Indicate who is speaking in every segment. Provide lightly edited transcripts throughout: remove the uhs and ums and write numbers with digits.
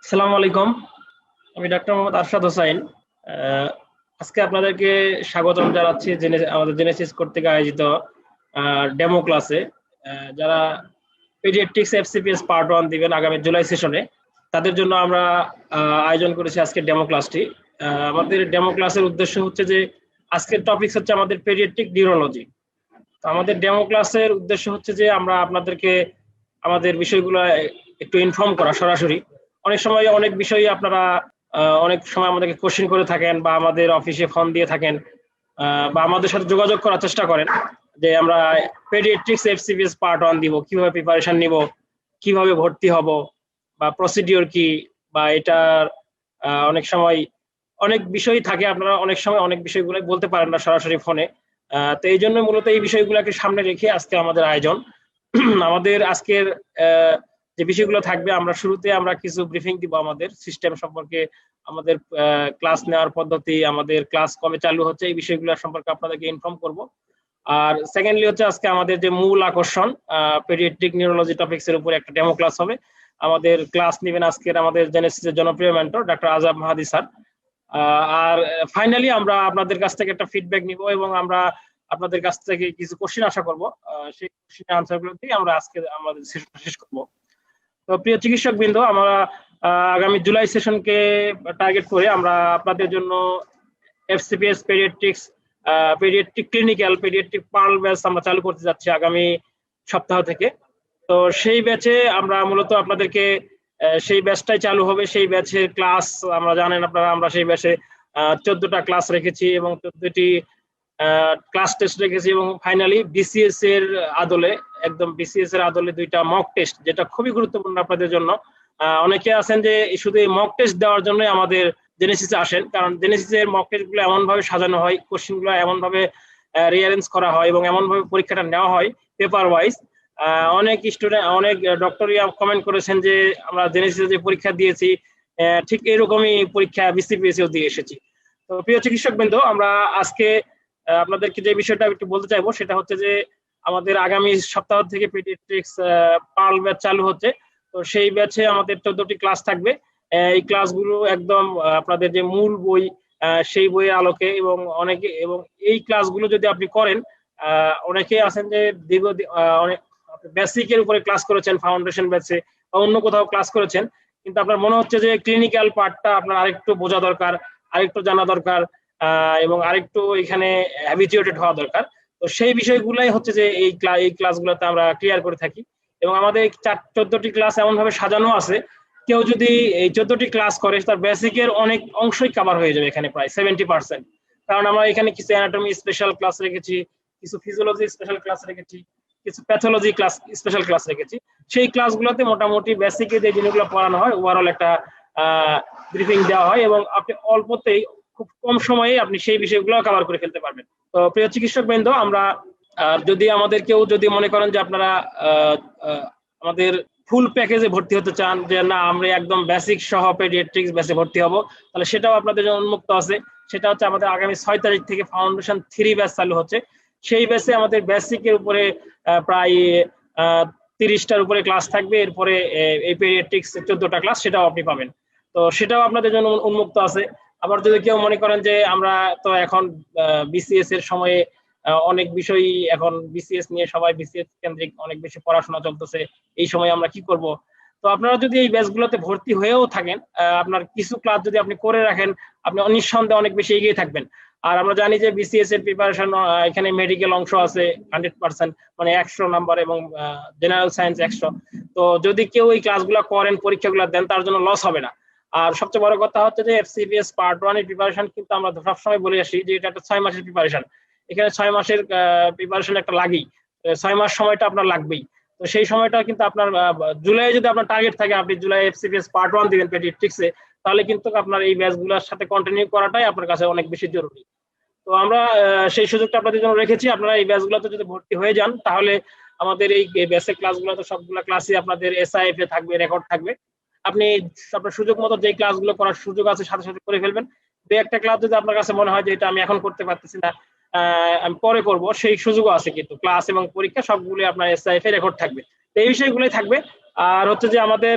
Speaker 1: আসসালামু আলাইকুম। আমি ডাক্তার মোহাম্মদ আরশাদ হোসাইন। আহ, আজকে আপনাদেরকে স্বাগতম জানাচ্ছি আমাদের জেনেসিস কর্তৃক আয়োজিত ডেমো ক্লাসে। যারা পেডিয়াট্রিক্স এফসিপিএস পার্ট 1 দিবেন আগামী জুলাই সেশনে, তাদের জন্য আমরা আয়োজন করেছি আজকে ডেমো ক্লাসটি। আমাদের ডেমো ক্লাসের উদ্দেশ্য হচ্ছে যে আজকের টপিক হচ্ছে আমাদের পেডিয়াট্রিক নিউরোলজি। তো আমাদের ডেমো ক্লাসের উদ্দেশ্য হচ্ছে যে আমরা আপনাদেরকে আমাদের বিষয়গুলো একটু ইনফর্ম করা সরাসরি। অনেক সময় অনেক বিষয় আপনারা অনেক সময় আমাদেরকে কোশ্চেন করে থাকেন বা আমাদের অফিসে ফোন দিয়ে থাকেন, বা আমাদের সাথে যোগাযোগ করার চেষ্টা করেন যে আমরা পেডিয়াট্রিক্স এফসিপিএস পার্ট 1 দিব, কিভাবে প্রিপারেশন নিব, কিভাবে ভর্তি হব, বা প্রসিডিওর কি, বা এটার অনেক সময় অনেক বিষয় থাকে, আপনারা অনেক সময় অনেক বিষয়গুলো বলতে পারেন না সরাসরি ফোনে। তো এই জন্য মূলত এই বিষয়গুলোকে সামনে রেখে আজকে আমাদের আয়োজন। আমাদের আজকের যে বিষয়গুলো থাকবে, আমরা শুরুতে আমরা কিছু ব্রিফিং দিব আমাদের সিস্টেম সম্পর্কে, আমাদের ক্লাস নেওয়ার পদ্ধতি, আমাদের ক্লাস কবে চালু হচ্ছে, এই বিষয়গুলো সম্পর্কে আপনাদেরকে ইনফর্ম করব। আর সেকেন্ডলি হচ্ছে আজকে আমাদের যে মূল আকর্ষণ, পেডিয়াট্রিক নিউরোলজি টপিকস এর উপরে একটা ডেমো ক্লাস হবে। আমাদের ক্লাস নেবেন আজকের আমাদের জেনেসিসের জনপ্রিয় মেন্টর ডাক্তার আজাব মাহাদি স্যার। আর ফাইনালি আমরা আপনাদের কাছ থেকে একটা ফিডব্যাক নিব এবং আমরা আপনাদের কাছ থেকে কিছু কোশ্চেন আশা করব। সেই কোশ্চেনের আনসারগুলো দিয়ে আমরা আজকে আমাদের সেশন শেষ করব। তো প্রিয় চিকিৎসক বৃন্দ, আমরা আগামী জুলাই সেশনকে টার্গেট করে আমরা আপনাদের জন্য FCPS paediatrics paediatric clinical paediatric pearl batch আমরা চালু করতে যাচ্ছি আগামী সপ্তাহ থেকে। তো সেই ব্যাচে আমরা মূলত আপনাদেরকে সেই ব্যাচটাই চালু হবে। সেই ব্যাচের ক্লাস আমরা জানেন আপনারা, আমরা সেই ব্যাচে 14টা ক্লাস রেখেছি এবং 14টি ক্লাস টেস্ট রেখেছি এবং ফাইনালি বিসিএস এর আদলে, একদম বিসিএস এর আদলে 2টা মক টেস্ট, যেটা খুবই গুরুত্বপূর্ণ আপনাদের জন্য। অনেকে আছেন যে শুধু এই মক টেস্ট দেওয়ার জন্য আমাদের জেনেসিসে আসেন, কারণ জেনেসিসের মক টেস্ট গুলো এমন ভাবে সাজানো হয়, কোশ্চেন গুলো এমন ভাবে রিয়ারেঞ্জ করা হয় এবং এমন ভাবে পরীক্ষাটা নেওয়া হয় পেপার ওয়াইজ। অনেক স্টুডেন্ট, অনেক ডক্টরই কমেন্ট করেছেন যে আমরা জেনেসিসে যে পরীক্ষা দিয়েছি ঠিক এরকমই পরীক্ষা বিসিপিএসও দিয়ে এসেছি। তো প্রিয় চিকিৎসক বৃন্দ, আমরা আজকে আপনাদেরকে যে বিষয়টা একটু বলতে চাইবো সেটা হচ্ছে যে আমাদের আগামী সপ্তাহ থেকে পেডিয়াট্রিক্স পার্ল ব্যাচ চালু হচ্ছে। তো সেই ব্যাচে আমাদের 14টি ক্লাস থাকবে। এই ক্লাসগুলো একদম আপনাদের যে মূল বই সেই বইয়ের আলোকে, এবং অনেকে, এবং এই ক্লাসগুলো যদি আপনি করেন, অনেকে আছেন যে দীর্ঘ অনেক বেসিকের উপরে ক্লাস করেছেন ফাউন্ডেশন ব্যাচে বা অন্য কোথাও ক্লাস করেছেন, কিন্তু আপনার মনে হচ্ছে যে ক্লিনিক্যাল পার্টটা আপনার আরেকটু বোঝা দরকার, আরেকটু জানা দরকার, এবং আরেকটু এখানে হ্যাবিচুয়েটেড হওয়া দরকার। তো সেই বিষয়গুলাই হচ্ছে যে এই ক্লাসগুলোতে আমরা ক্লিয়ার করে থাকি। এবং আমাদের 14টি ক্লাস এমন ভাবে সাজানো আছে, কেউ যদি এই 14টি ক্লাস করে তার বেসিকের অনেক অংশই কভার হয়ে যাবে এখানে, প্রায় 70%। কারণ আমরা এখানে কিছু অ্যানাটমি স্পেশাল ক্লাস রেখেছি, কিছু ফিজিওলজি স্পেশাল ক্লাস রেখেছি, কিছু প্যাথোলজি ক্লাস স্পেশাল ক্লাস রেখেছি। সেই ক্লাসগুলোতে মোটামুটি বেসিকে যে জিনিসগুলো পড়ানো হয় ওভারঅল একটা ব্রিফিং দেওয়া হয় এবং আপনি অল্পতেই, খুব কম সময়ে আপনি সেই বিষয়গুলো কভার করে ফেলতে পারবেন। তো প্রিয় চিকিৎসক বৃন্দ, আমরা যদি আমাদের কেউ যদি মনে করেন যে আপনারা আমাদের ফুল প্যাকেজে ভর্তি হতে চান, যে না আমরা একদম বেসিক সহ পেডিয়াট্রিক্স ব্যাচে ভর্তি হব, তাহলে সেটাও আপনাদের জন্য উন্মুক্ত আছে। সেটা হচ্ছে আমাদের আগামী 6 তারিখ থেকে ফাউন্ডেশন 3 ব্যাচ চালু হচ্ছে। সেই ব্যাচে আমাদের বেসিকের উপরে প্রায় 30টার উপরে ক্লাস থাকবে। এরপরে এই পেডিয়াট্রিক্স 14টা ক্লাস সেটাও আপনি পাবেন। তো সেটাও আপনাদের জন্য উন্মুক্ত আছে। আবার যদি কেউ মনে করেন যে আমরা তো এখন বিসিএস এর সময়ে অনেক বিষয়, এখন বিসিএস নিয়ে সবাই বিসিএস কেন্দ্রিক অনেক বেশি পড়াশোনা চলতেছে, এই সময় আমরা কি করব? তো আপনারা যদি এই ব্যাচগুলোতে ভর্তি হয়েও থাকেন, আপনার কিছু ক্লাস যদি আপনি করে রাখেন, আপনি নিঃসন্দেহে অনেক বেশি এগিয়ে থাকবেন। আর আমরা জানি যে বিসিএস এর প্রিপারেশন, এখানে মেডিকেল অংশ আছে 100%, মানে 100 নাম্বার, এবং জেনারেল সায়েন্স 100। তো যদি কেউ এই ক্লাসগুলো করেন, পরীক্ষাগুলো দেন, তার জন্য লস হবে না। আর সবচেয়ে বড় কথা হচ্ছে যে এফসিপিএস পার্ট 1 এর প্রিপারেশন কিন্তু আমরা সবসময় বলে আসি যে এটা একটা 6 মাসের প্রিপারেশন। এখানে 6 মাসের প্রিপারেশন একটা লাগেই, 6 মাস সময়টা আপনার লাগবেই। তো সেই সময়টা কিন্তু আপনার জুলাই যদি আপনার টার্গেট থাকে আপনি জুলাই এফসিপিএস পার্ট 1 দিবেন পেডিয়াট্রিক্সে, তাহলে কিন্তু আপনার এই ব্যাচগুলোর সাথে কন্টিনিউ করাটাই আপনার কাছে অনেক বেশি জরুরি। তো আমরা সেই সুযোগটা আপনাদের জন্য রেখেছি। আপনারা এই ব্যাচগুলোতে যদি ভর্তি হয়ে যান, তাহলে আমাদের এই বেসিক ক্লাসগুলোতে সবগুলো ক্লাসই আপনাদের এসআইএফ এ থাকবে, রেকর্ড থাকবে। আপনি আপনার সুযোগ মতো যে ক্লাসগুলো করার সুযোগ আছে সাথে সাথে করে ফেলবেন। দু একটা ক্লাস যদি আপনার কাছে মনে হয় যে এটা আমি এখন করতে পারতেছি না, আমি পরে করব, সেই সুযোগও আছে। কিন্তু ক্লাস এবং পরীক্ষা সবগুলো আপনার এসআইএফ এ রেকর্ড থাকবে। তো এই বিষয়গুলোই থাকবে। আর হচ্ছে যে আমাদের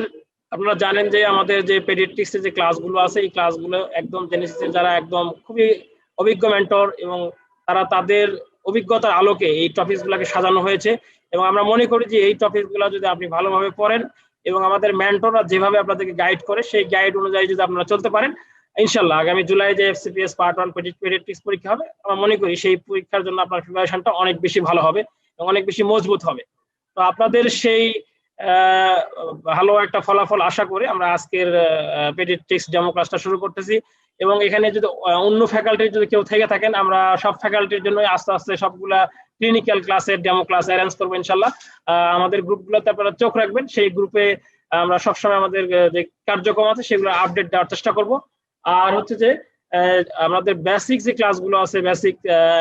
Speaker 1: আপনারা জানেন যে আমাদের যে পেডিয়াট্রিক্স এর যে ক্লাসগুলো আছে, এই ক্লাসগুলো একদম জেনেসিসের যারা একদম খুবই অভিজ্ঞ মেন্টর এবং তারা তাদের অভিজ্ঞতার আলোকে এই টপিকসগুলোকে সাজানো হয়েছে। এবং আমরা মনে করি যে এই টপিকসগুলো যদি আপনি ভালোভাবে পড়েন এবং আমাদের মেন্টররা যেভাবে আপনাদেরকে গাইড করে সেই গাইড অনুযায়ী যদি আপনারা চলতে পারেন, ইনশাল্লাহ আগামী জুলাই যে এফসিপিএস পার্ট 1 পেডিয়াট্রিক্স পরীক্ষা হবে, আমরা মনে করি সেই পরীক্ষার জন্য আপনার প্রিপারেশনটা অনেক বেশি ভালো হবে এবং অনেক বেশি মজবুত হবে। তো আপনাদের সেই ভালো একটা ফলাফল আশা করে আমরা আজকের পেডিয়াট্রিক্স ডেমো ক্লাসটা শুরু করতেছি। এবং এখানে যদি অন্য ফ্যাকাল্টির যদি কেউ থেকে থাকেন, আমরা সব ফ্যাকাল্টির জন্য আস্তে আস্তে সবগুলা ক্লিনিক্যাল ক্লাসের ডেমো ক্লাস অ্যারেঞ্জ করবো ইনশাল্লাহ। আমাদের গ্রুপগুলোতে আপনারা চোখ রাখবেন, সেই গ্রুপে আমরা সবসময় আমাদের যে কার্যক্রম আছে সেগুলো আপডেট দেওয়ার চেষ্টা করব। আর হচ্ছে যে আমাদের বেসিক যে ক্লাসগুলো আছে, basic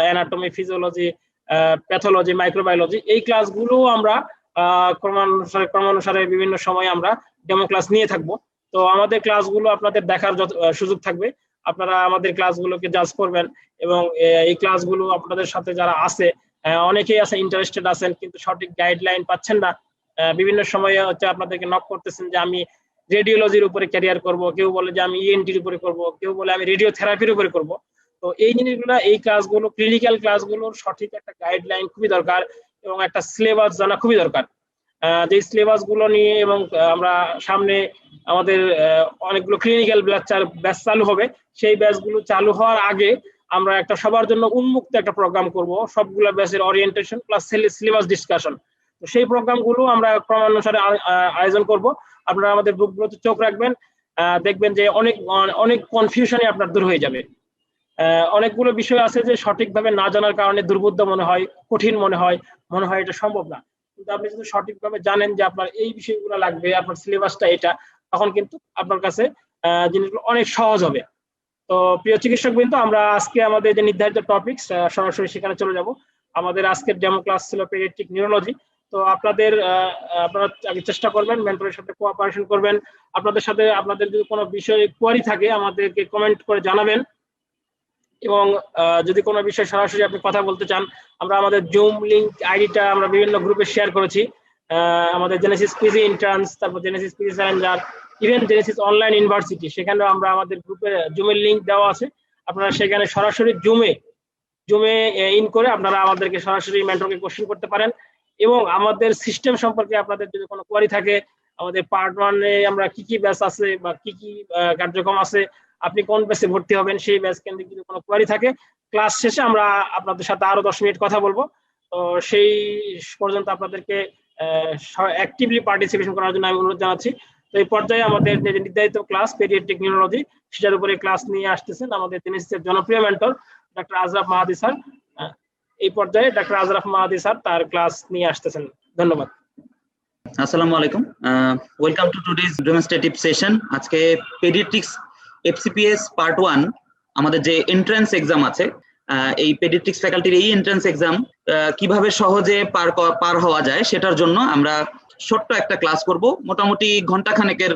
Speaker 1: anatomy, physiology, pathology, microbiology, এই ক্লাসগুলো আমরা ক্রমানুসারে বিভিন্ন সময় আমরা ডেমো ক্লাস নিয়ে থাকবো। তো আমাদের ক্লাসগুলো আপনাদের দেখার সুযোগ থাকবে, আপনারা আমাদের ক্লাসগুলোকে জাজ করবেন এবং এই ক্লাসগুলো আপনাদের সাথে যারা আছে, অনেকেই আছে ইন্টারেস্টেড আছেন কিন্তু সঠিক গাইডলাইন পাচ্ছেন না। বিভিন্ন সময়ে হচ্ছে আপনাদেরকে নক করতেছেন যে আমি রেডিওলজির উপরে ক্যারিয়ার করব, কেউ বলে যে আমি ইএনটির উপরে করব, কেউ বলে আমি রেডিও থেরাপির উপরে করব। তো এই জিনিসগুলো, এই ক্লাসগুলো, ক্লিনিক্যাল ক্লাসগুলোর সঠিক একটা গাইডলাইন খুবই দরকার এবং একটা সিলেবাস জানা খুবই দরকার। যে সিলেবাস গুলো নিয়ে এবং আমরা সামনে আমাদের অনেকগুলো ক্লিনিক্যাল ব্যাচ চালু হবে, সেই ব্যাচগুলো চালু হওয়ার আগে আমরা একটা সবার জন্য উন্মুক্ত একটা প্রোগ্রাম করব, সবগুলো ব্যাচের ওরিয়েন্টেশন প্লাস সিলেবাস ডিসকাশন। তো সেই প্রোগ্রামগুলো আমরা ক্রমানুসারে আয়োজন করব। আপনারা আমাদের গ্রুপগুলোতে চোখ রাখবেন, দেখবেন যে অনেক অনেক কনফিউশনে আপনার দূর হয়ে যাবে। অনেকগুলো বিষয় আছে যে সঠিকভাবে না জানার কারণে দুর্বোধ্য মনে হয়, কঠিন মনে হয় এটা সম্ভব না। কিন্তু আপনি যদি সঠিকভাবে জানেন যে আপনার এই বিষয়গুলো লাগবে, আপনার সিলেবাসটা এটা, তখন কিন্তু আপনার কাছে জিনিসগুলো অনেক সহজ হবে। তো প্রিয় চিকিৎসক বৃন্দ, আমরা আজকে আমাদের যে নির্ধারিত টপিকস সরাসরি সেখানে চলে যাব। আমাদের আজকের ডেমো ক্লাস ছিল পেডিয়াট্রিক নিউরোলজি। তো আপনারা আগে চেষ্টা করবেন, মেন্টরের সাথে কোঅপারেশন করবেন। আপনাদের যদি কোনো বিষয়ে কোয়ারি থাকে আমাদেরকে কমেন্ট করে জানাবেন এবং যদি কোনো বিষয়ে সরাসরি আপনি কথা বলতে চান, আমরা আমাদের জুম লিংক আইডিটা আমরা বিভিন্ন গ্রুপে শেয়ার করেছি। আমাদের জেনেসিস পিজি ইন্টার্নস, তারপর Genesis PG Challenger, even Genesis online university, সেখানেও আমরা আমাদের গ্রুপে জুমের লিংক দেওয়া আছে। আপনারা সেখানে সরাসরি জুমে ইন করে আপনারা আমাদেরকে সরাসরি মেন্টরকে কোশ্চেন করতে পারেন এবং আমাদের সিস্টেম সম্পর্কে আপনাদের যদি কোনো কোয়ারি থাকে, আমাদের পার্ট 1-এ আমরা কি কি ব্যাচ আছে বা কি কি কার্যক্রম আছে, আপনি কোন ব্যাচে ভর্তি হবেন, সেই ব্যাচ কেন্দ্রিক যদি কোনো কোয়ারি থাকে, ক্লাস শেষে আমরা আপনাদের সাথে আরো 10 মিনিট কথা বলবো। তো সেই পর্যন্ত আপনাদেরকে অ্যাক্টিভলি পার্টিসিপেশন করার জন্য আমি অনুরোধ জানাচ্ছি। তো এই পর্যায়ে আমাদের যে নির্ধারিত ক্লাস পেডিয়াট্রিক নিউরোলজি, সেটার উপরে ক্লাস নিয়ে আসতেছেন আমাদের জেনেসিসের জনপ্রিয় মেন্টর ডক্টর আজরাফ মাহাদি স্যার। এই পর্যায়ে ডক্টর আজরাফ মাহাদি স্যার তার ক্লাস নিয়ে আসতেছেন। ধন্যবাদ।
Speaker 2: আসসালামু আলাইকুম, welcome to today's demonstrative session. আজকে পেডিয়াট্রিক্স এফসিপিএস পার্ট 1 আমাদের যে এন্ট্রান্স এক্সাম আছে, এই পেডিয়াট্রিক্স ফ্যাকাল্টির এই এন্ট্রান্স এক্সাম কিভাবে সহজে পার হওয়া যায় সেটার জন্য আমরা ছোট্ট একটা ক্লাস করব, মোটামুটি ঘন্টাখানেকের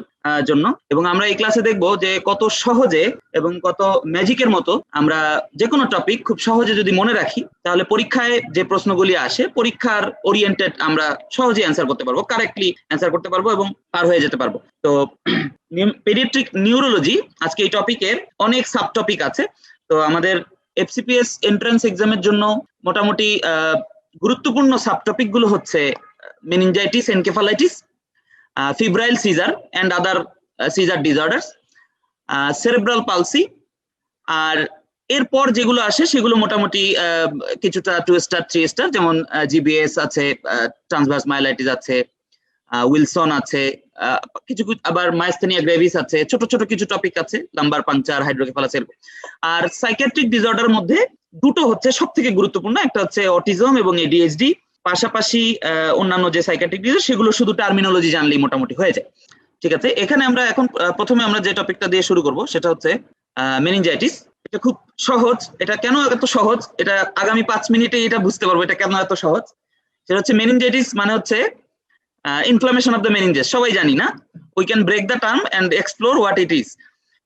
Speaker 2: জন্য। এবং আমরা এই ক্লাসে দেখব যে কত সহজে এবং কত ম্যাজিকের মতো আমরা যে কোনো টপিক খুব সহজে যদি মনে রাখি, তাহলে পরীক্ষায় যে প্রশ্নগুলি আসে পরীক্ষার ওরিয়েন্টেড আমরা সহজে অ্যান্সার করতে পারবো, কারেক্টলি অ্যান্সার করতে পারবো এবং পার হয়ে যেতে পারবো। তো পেডিয়াট্রিক নিউরোলজি আজকে এই টপিকের অনেক সাব টপিক আছে। তো আমাদের এফসিপিএস এন্ট্রান্স এক্সামের জন্য মোটামুটি গুরুত্বপূর্ণ সাব টপিক গুলো হচ্ছে meningitis, encephalitis, febrile seizure and other seizure disorders, cerebral palsy, আর এরপর যেগুলো আসে সেগুলো মোটামুটি কিছুটা 2 স্টার 3 স্টার, যেমন জিবিএস আছে, ট্রান্সভার্স মাইলাইটিস আছে, উইলসন আছে, কিছু আবার মাইস্থেনিয়া গ্রেভিস আছে, ছোট ছোট কিছু টপিক আছে, লাম্বার পাংচার, হাইড্রোকেফালাস। আর সাইকিয়াট্রিক ডিসঅর্ডার মধ্যে দুটো হচ্ছে সবথেকে গুরুত্বপূর্ণ, একটা হচ্ছে অটিজম এবং এডিএইচডি। পাশাপাশি অন্যান্য যে সাইকিয়াট্রিক ডিসঅর্ডার সেগুলো শুধু টার্মিনোলজি জানলেই মোটামুটি হয়ে যায়। ঠিক আছে, এখানে আমরা এখন প্রথমে আমরা যে টপিকটা দিয়ে শুরু করব সেটা হচ্ছে মেনিনজাইটিস। এটা খুব সহজ। এটা কেন এত সহজ, এটা আগামী 5 মিনিটে এটা বুঝতে পারবো এটা কেন এত সহজ। সেটা হচ্ছে মেনিনজাইটিস মানে হচ্ছে ইনফ্লামেশন অফ দ্য মেনিনজেস। সবাই জানি না, we can break the term and explore what it is.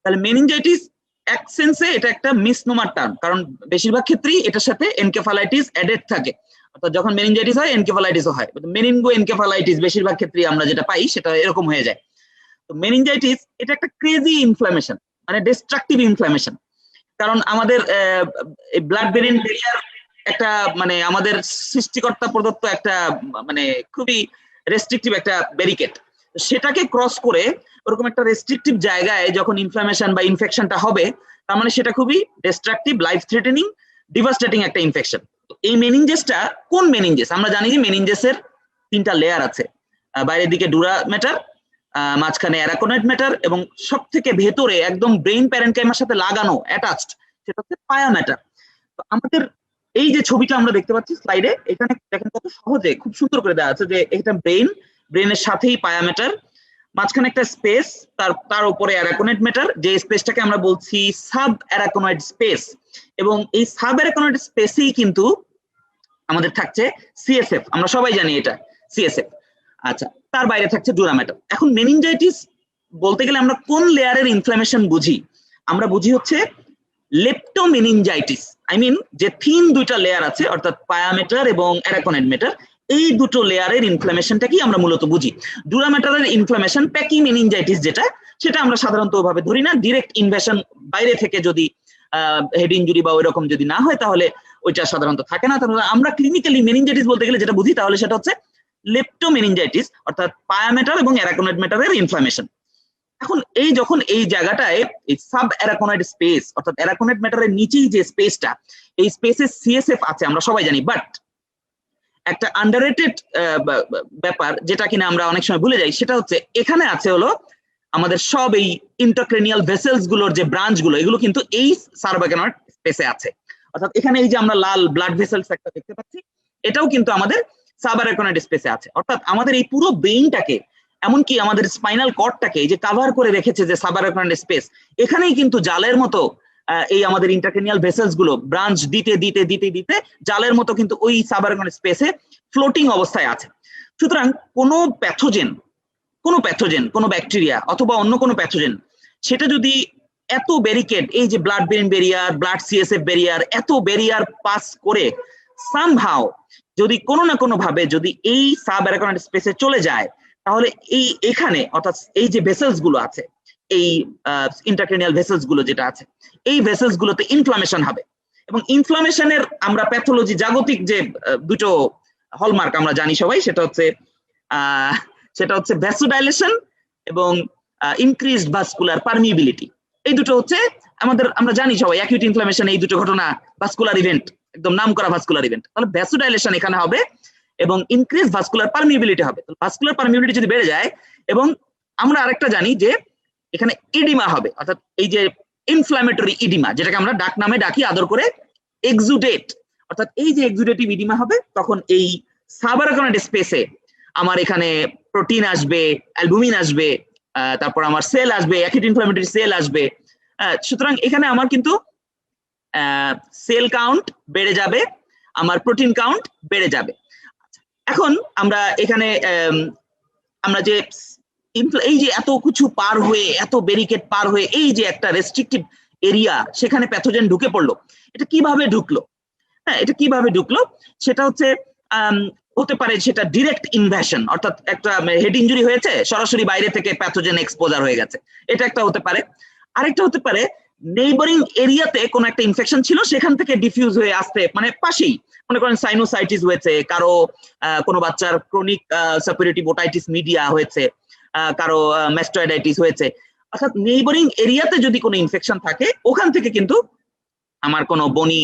Speaker 2: তাহলে মেনিনজাইটিস এক সেন্সে এটা একটা মিসনোমার টার্ম, কারণ বেশিরভাগ ক্ষেত্রেই এটার সাথে এনকেফালাইটিস অ্যাডেড থাকে। অর্থাৎ যখন মেনিনজাইটিস হয় এনকেফালাইটিসও হয়, মেনিনগো এনকেফালাইটিস বেশিরভাগ ক্ষেত্রেই আমরা যেটা পাই সেটা এরকম হয়ে যায়। তো মেনিনজাইটিস এটা একটা ক্রেজি ইনফ্লামেশন, মানে ডিস্ট্রাকটিভ ইনফ্লামেশন। কারণ আমাদের ব্লাড ব্রেইন ব্যারিয়ার একটা মানে আমাদের সৃষ্টিকর্তা প্রদত্ত একটা মানে খুবই রেস্ট্রিকটিভ একটা ব্যারিকেড, সেটাকে ক্রস করে ওরকম একটা রেস্ট্রিকটিভ জায়গায় যখন ইনফ্লামেশন বা ইনফেকশনটা হবে, তার মানে সেটা খুবই ডিস্ট্রাকটিভ, লাইফ থ্রেটেনিং, ডিভাস্টেটিং একটা ইনফেকশন। এই মেনিনজেসটা কোন মেনিনজেস? আমরা জানি যে মেনিনজেসের 3টা লেয়ার আছে, বাইরের দিকে ডুরা ম্যাটার, মাঝখানে অ্যারাকোনয়েড ম্যাটার, এবং সব থেকে ভেতরে একদম ব্রেইন প্যারেনকাইমার সাথে লাগানো অ্যাটাচড সেটা হচ্ছে পায়া ম্যাটার। তো আমাদের এই যে ছবিটা আমরা দেখতে পাচ্ছি স্লাইডে, এখানে দেখেন কত সহজে খুব সুন্দর করে দেওয়া আছে যে এটা ব্রেনের সাথেই পায়া ম্যাটার, মাঝখানে একটা স্পেস, তার উপরে অ্যারাকোনয়েড ম্যাটার, যে স্পেসটাকে আমরা বলছি সাব অ্যারাকোনয়েড স্পেস, এবং এই সাব অ্যারাকোনয়েড স্পেসেই কিন্তু আমাদের থাকছে সিএসএফ, আমরা সবাই জানি এটা সিএসএফ। আচ্ছা, তার বাইরে থাকছে ডুরা ম্যাটার। এখন মেনিনজাইটিস বলতে গেলে আমরা কোন লেয়ারের ইনফ্লামেশন বুঝি? আমরা বুঝি হচ্ছে লেপ্টোমেনিনজাইটিস, আই মিন যে থিন 2টা লেয়ার আছে, অর্থাৎ পায়া ম্যাটার এবং অ্যারাকোনয়েড ম্যাটার, এই দুটো লেয়ারের ইনফ্লামেশনটাকেই আমরা মূলত বুঝি। ডুরা ম্যাটারের ইনফ্লামেশন প্যাকি মেনিনজাইটিস যেটা, সেটা আমরা সাধারণত ওভাবে ধরি না। ডিরেক্ট ইনভেশন বাইরে থেকে যদি হেড ইনজুরি বা ওইরকম যদি না হয় তাহলে ওইটা সাধারণত থাকে না। তাহলে আমরা ক্লিনিক্যালি মেনিনজাইটিস বলতে গেলে যেটা বুঝি তাহলে সেটা হচ্ছে লেপ্টোমেনিনজাইটিস, অর্থাৎ পায়া ম্যাটার এবং অ্যারাকোনয়েড ম্যাটারের ইনফ্লামেশন। এখন এই যখন এই জায়গাটায় এই সাব অ্যারাকোনয়েড স্পেস, অর্থাৎ অ্যারাকোনয়েড ম্যাটারের নিচেই যে স্পেসটা, এই স্পেসে সিএসএফ আছে আমরা সবাই জানি, বাট একটা আন্ডাররেটেড ব্যাপার যেটা কিনা আমরা অনেক সময় ভুলে যাই, সেটা হচ্ছে এখানে আছে হলো আমাদের সব এই ইন্টারক্রেনিয়াল ভেসেলস গুলোর যে ব্রাঞ্চ গুলো, এগুলো কিন্তু এই সাবঅ্যারাকোনয়েড স্পেসে আছে। অর্থাৎ এখানে এই যে আমরা লাল ব্লাড ভেসেলস একটা দেখতে পাচ্ছি, এটাও কিন্তু আমাদের সাবঅ্যারাকোনয়েড স্পেসে আছে। অর্থাৎ আমাদের এই পুরো ব্রেইনটাকে, এমনকি আমাদের স্পাইনাল কর্ডটাকে যে কভার করে রেখেছে যে সাবঅ্যারাকোনয়েড স্পেস, এখানেই কিন্তু জালের মতো এই আমাদের ইন্টারক্রেনিয়াল ভেসেলস গুলো ব্রাঞ্চ দিতে দিতে দিতে দিতে জালের মতো কিন্তু ওই সাবঅ্যারাকোনয়েড স্পেসে ফ্লোটিং অবস্থায় আছে। সুতরাং কোনো প্যাথোজেন, কোনো ব্যাকটেরিয়া অথবা অন্য কোনো প্যাথোজেন, সেটা যদি এত ব্যারিকেড, এই যে blood brain barrier, blood CSF barrier, এত ব্যারিয়ার পাস করে সামহাও যদি কোনো না কোনো ভাবে যদি এই সাবঅ্যারাকোনয়েড স্পেসে চলে যায়, তাহলে এখানে অর্থাৎ এই যে ভেসেলস গুলো আছে, এই ইন্টারক্রেনিয়াল ভেসেলস গুলো যেটা আছে, এই ভেসেলস গুলোতে ইনফ্লামেশন হবে। এবং ইনফ্লামেশনের আমরা প্যাথোলজি জাগতিক যে দুটো হলমার্ক আমরা জানি সবাই, সেটা হচ্ছে ভ্যাসোডাইলেশন এবং ইনক্রিজড ভাস্কুলার পারমিবিলিটি। এই দুটো হচ্ছে আমরা জানি সবাই অ্যাকিউট ইনফ্লামেশন, এই দুটো ঘটনা ভাস্কুলার ইভেন্ট, একদম নাম করা ভাস্কুলার ইভেন্ট। তাহলে ভ্যাসোডাইলেশন এখানে হবে এবং ইনক্রিজ ভাস্কুলার পারমিবিলিটি হবে। ভাস্কুলার পারমিবিলিটি যদি বেড়ে যায়, এবং আমরা আরেকটা জানি যে এখানে ইডিমা হবে, অর্থাৎ এই যে ইনফ্ল্যামেটরি ইডিমা, যেটাকে আমরা ডাক নামে ডাকি আদর করে এক্সুডেট, অর্থাৎ এই যে এক্সুডেটিভ ইডিমা হবে, তখন এই সাবঅ্যারাকোনয়েড স্পেসে আমার এখানে প্রোটিন আসবে, অ্যালবুমিন আসবে, তারপর আমার সেল আসবে, অ্যাকিউট ইনফ্ল্যামেটরি সেল আসবে। সুতরাং এখানে আমার কিন্তু সেল কাউন্ট বেড়ে যাবে, আমার প্রোটিন কাউন্ট বেড়ে যাবে। এখন আমরা এখানে আমরা যে এই যে এত কিছু পার হয়ে, এত ব্যারিকেড পার হয়ে এই যে একটা রেস্ট্রিকটিভ এরিয়া, সেখানে প্যাথোজেন ঢুকে পড়লো, এটা কিভাবে ঢুকলো? এটা কিভাবে ঢুকলো সেটা হতে পারে সেটা ডিরেক্ট ইনভেশন, অর্থাৎ একটা হেড ইনজুরি হয়েছে, সরাসরি বাইরে থেকে প্যাথোজেন এক্সপোজার হয়ে গেছে, এটা একটা হতে পারে। আরেকটা হতে পারে নেইবারিং এরিয়াতে কোনো একটা ইনফেকশন ছিল, সেখান থেকে ডিফিউজ হয়ে আসতে, মানে পাশেই মনে করেন সাইনোসাইটিস হয়েছে, কারো কোনো বাচ্চার ক্রনিক সাপিউরেটিভ ওটাইটিস মিডিয়া হয়েছে, কারো ম্যাস্টয়েডাইটিস হয়েছে, অর্থাৎ নেইবারিং এরিয়াতে যদি কোনো ইনফেকশন থাকে, ওখান থেকে কিন্তু আমার কোনো বনি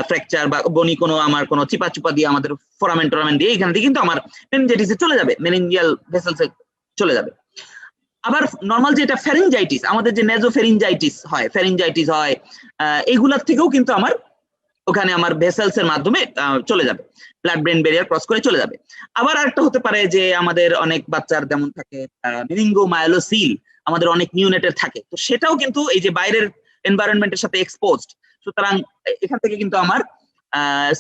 Speaker 2: ফ্র্যাকচার বা বনি কোনো আমার কোনো চিপা চুপা দিয়ে, আমাদের ফোরামেন টোরামেন দিয়ে এখান থেকে কিন্তু আমার মেনিনজাইটিসে চলে যাবে, মেনিনজিয়াল ভেসেলসে চলে যাবে। আবার নর্মাল যেটা ফ্যারিঞ্জাইটিস, আমাদের যে নেজোফেরিঞ্জাইটিস হয়, ফ্যারিঞ্জাইটিস হয়, এইগুলার থেকেও কিন্তু আমার ওখানে আমার ভেসেলস এর মাধ্যমে চলে যাবে, ব্লাড ব্রেন ব্যারিয়ার ক্রস করে চলে যাবে। আবার আরেকটা হতে পারে যে আমাদের অনেক বাচ্চার যেমন থাকে মেনিঙ্গোমায়োলোসিল, আমাদের অনেক নিউনেটের থাকে, তো সেটাও কিন্তু এই যে বাইরের এনভায়রনমেন্টের সাথে এক্সপোজড, সুতরাং এখান থেকে কিন্তু আমার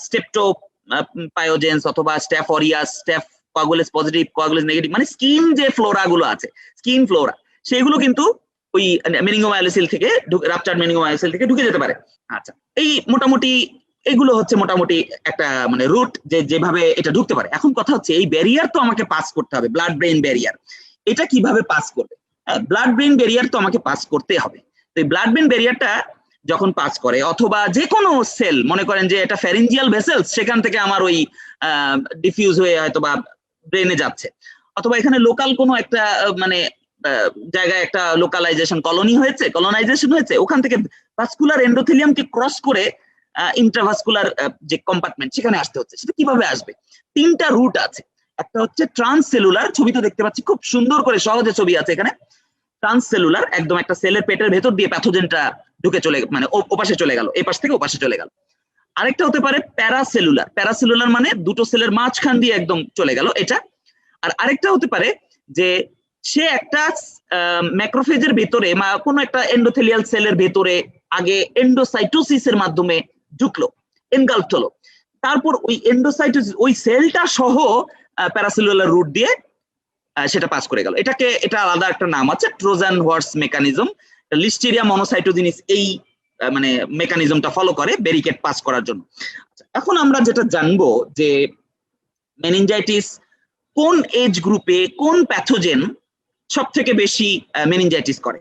Speaker 2: স্টেপটোপায়োজেন্স অথবা staph aureus, staph coagulase positive, coagulase negative, মানে স্কিন যে ফ্লোরা গুলো আছে, স্কিন ফ্লোরা, সেগুলো কিন্তু ওই মেনিঙ্গোমায়োলোসিল থেকে, রাপচার্ড মেনিঙ্গোমায়োলোসিল থেকে ঢুকে যেতে পারে। আচ্ছা, এই মোটামুটি এগুলো হচ্ছে মোটামুটি একটা মানে রুট যেভাবে এটা ঢুকতে পারে। এখন কথা হচ্ছে এই ব্যারিয়ার তো আমাকে পাস করতে হবে, ব্লাড ব্রেন ব্যারিয়ার, এটা কিভাবে পাস করবে? ব্লাড ব্রেন ব্যারিয়ার তো আমাকে পাস করতে হবে। তো এই ব্লাড ব্রেন ব্যারিয়ারটা যখন পাস করে, অথবা যে কোনো সেল, মনে করেন যে এটা ফ্যারিঞ্জিয়াল ভেসেলস, সেখান থেকে আমার ওই ডিফিউজ হয়ে হয়তো বা ব্রেনে যাচ্ছে, অথবা এখানে লোকাল কোনো একটা মানে জায়গায় একটা লোকালাইজেশন কলোনাইজেশন হয়েছে, ওখান থেকে ভাস্কুলার এন্ডোথেলিয়ামকে ক্রস করে ইন্ট্রাভাস্কুলার যে কম্পার্টমেন্ট সেখানে আসতে হচ্ছে। সেটা কিভাবে আসবে? 3টা রুট আছে। একটা হচ্ছে ট্রান্সসেলুলার, ছবি তো দেখতে পাচ্ছি, খুব সুন্দর করে সহজে ছবি আছে এখানে। ট্রান্সসেলুলার, একদম একটা সেলের পেটের ভেতর দিয়ে প্যাথোজেনটা ঢুকে চলে, মানে ওপাশে চলে গেল, এই পাশ থেকে ওপাশে চলে গেল। আরেকটা হতে পারে প্যারাসেলুলার। প্যারাসেলুলার মানে দুটো সেলের মাঝখান দিয়ে একদম চলে গেল, এটা। আর আরেকটা হতে পারে যে সে একটা ম্যাক্রোফেজের ভেতরে বা কোনো একটা এন্ডোথেলিয়াল সেলের ভেতরে আগে এন্ডোসাইটোসিসের মাধ্যমে ঢুকলো, এনগালফড হলো, তারপর ওই এন্ডোসাইটোসিস ওই সেলটা সহ প্যারাসেলুলার রুট দিয়ে সেটা পাস করে গেল। এটা আলাদা একটা নাম আছে, ট্রোজান হর্স মেকানিজম। লিস্টেরিয়া মনোসাইটোজিনিস এই মানে মেকানিজমটা ফলো করে ব্যারিকেড পাস করার জন্য। এখন আমরা যেটা জানবো যে মেনিনজাইটিস কোন এজ গ্রুপে কোন প্যাথোজেন সব থেকে বেশি মেনিনজাইটিস করে,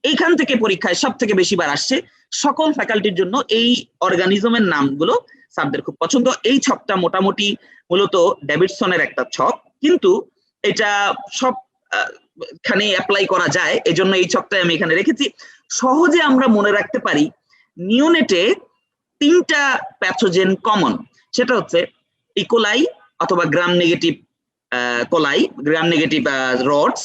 Speaker 2: এইখান থেকে পরীক্ষায় সব থেকে বেশি বার আসছে। সকল ফ্যাকাল্টির জন্য এই অর্গানিজমের নামগুলো স্যারদের খুব পছন্দ। এই ছকটা মোটামুটি মূলত ডেভিডসনের একটা ছক, কিন্তু এটা সব খানে অ্যাপ্লাই করা যায়, এই জন্য এই ছকটা আমি এখানে রেখেছি। সহজে আমরা মনে রাখতে পারি নিওনেটে 3টা প্যাথোজেন কমন, সেটা হচ্ছে ইকোলাই অথবা gram negative coli, gram negative rods,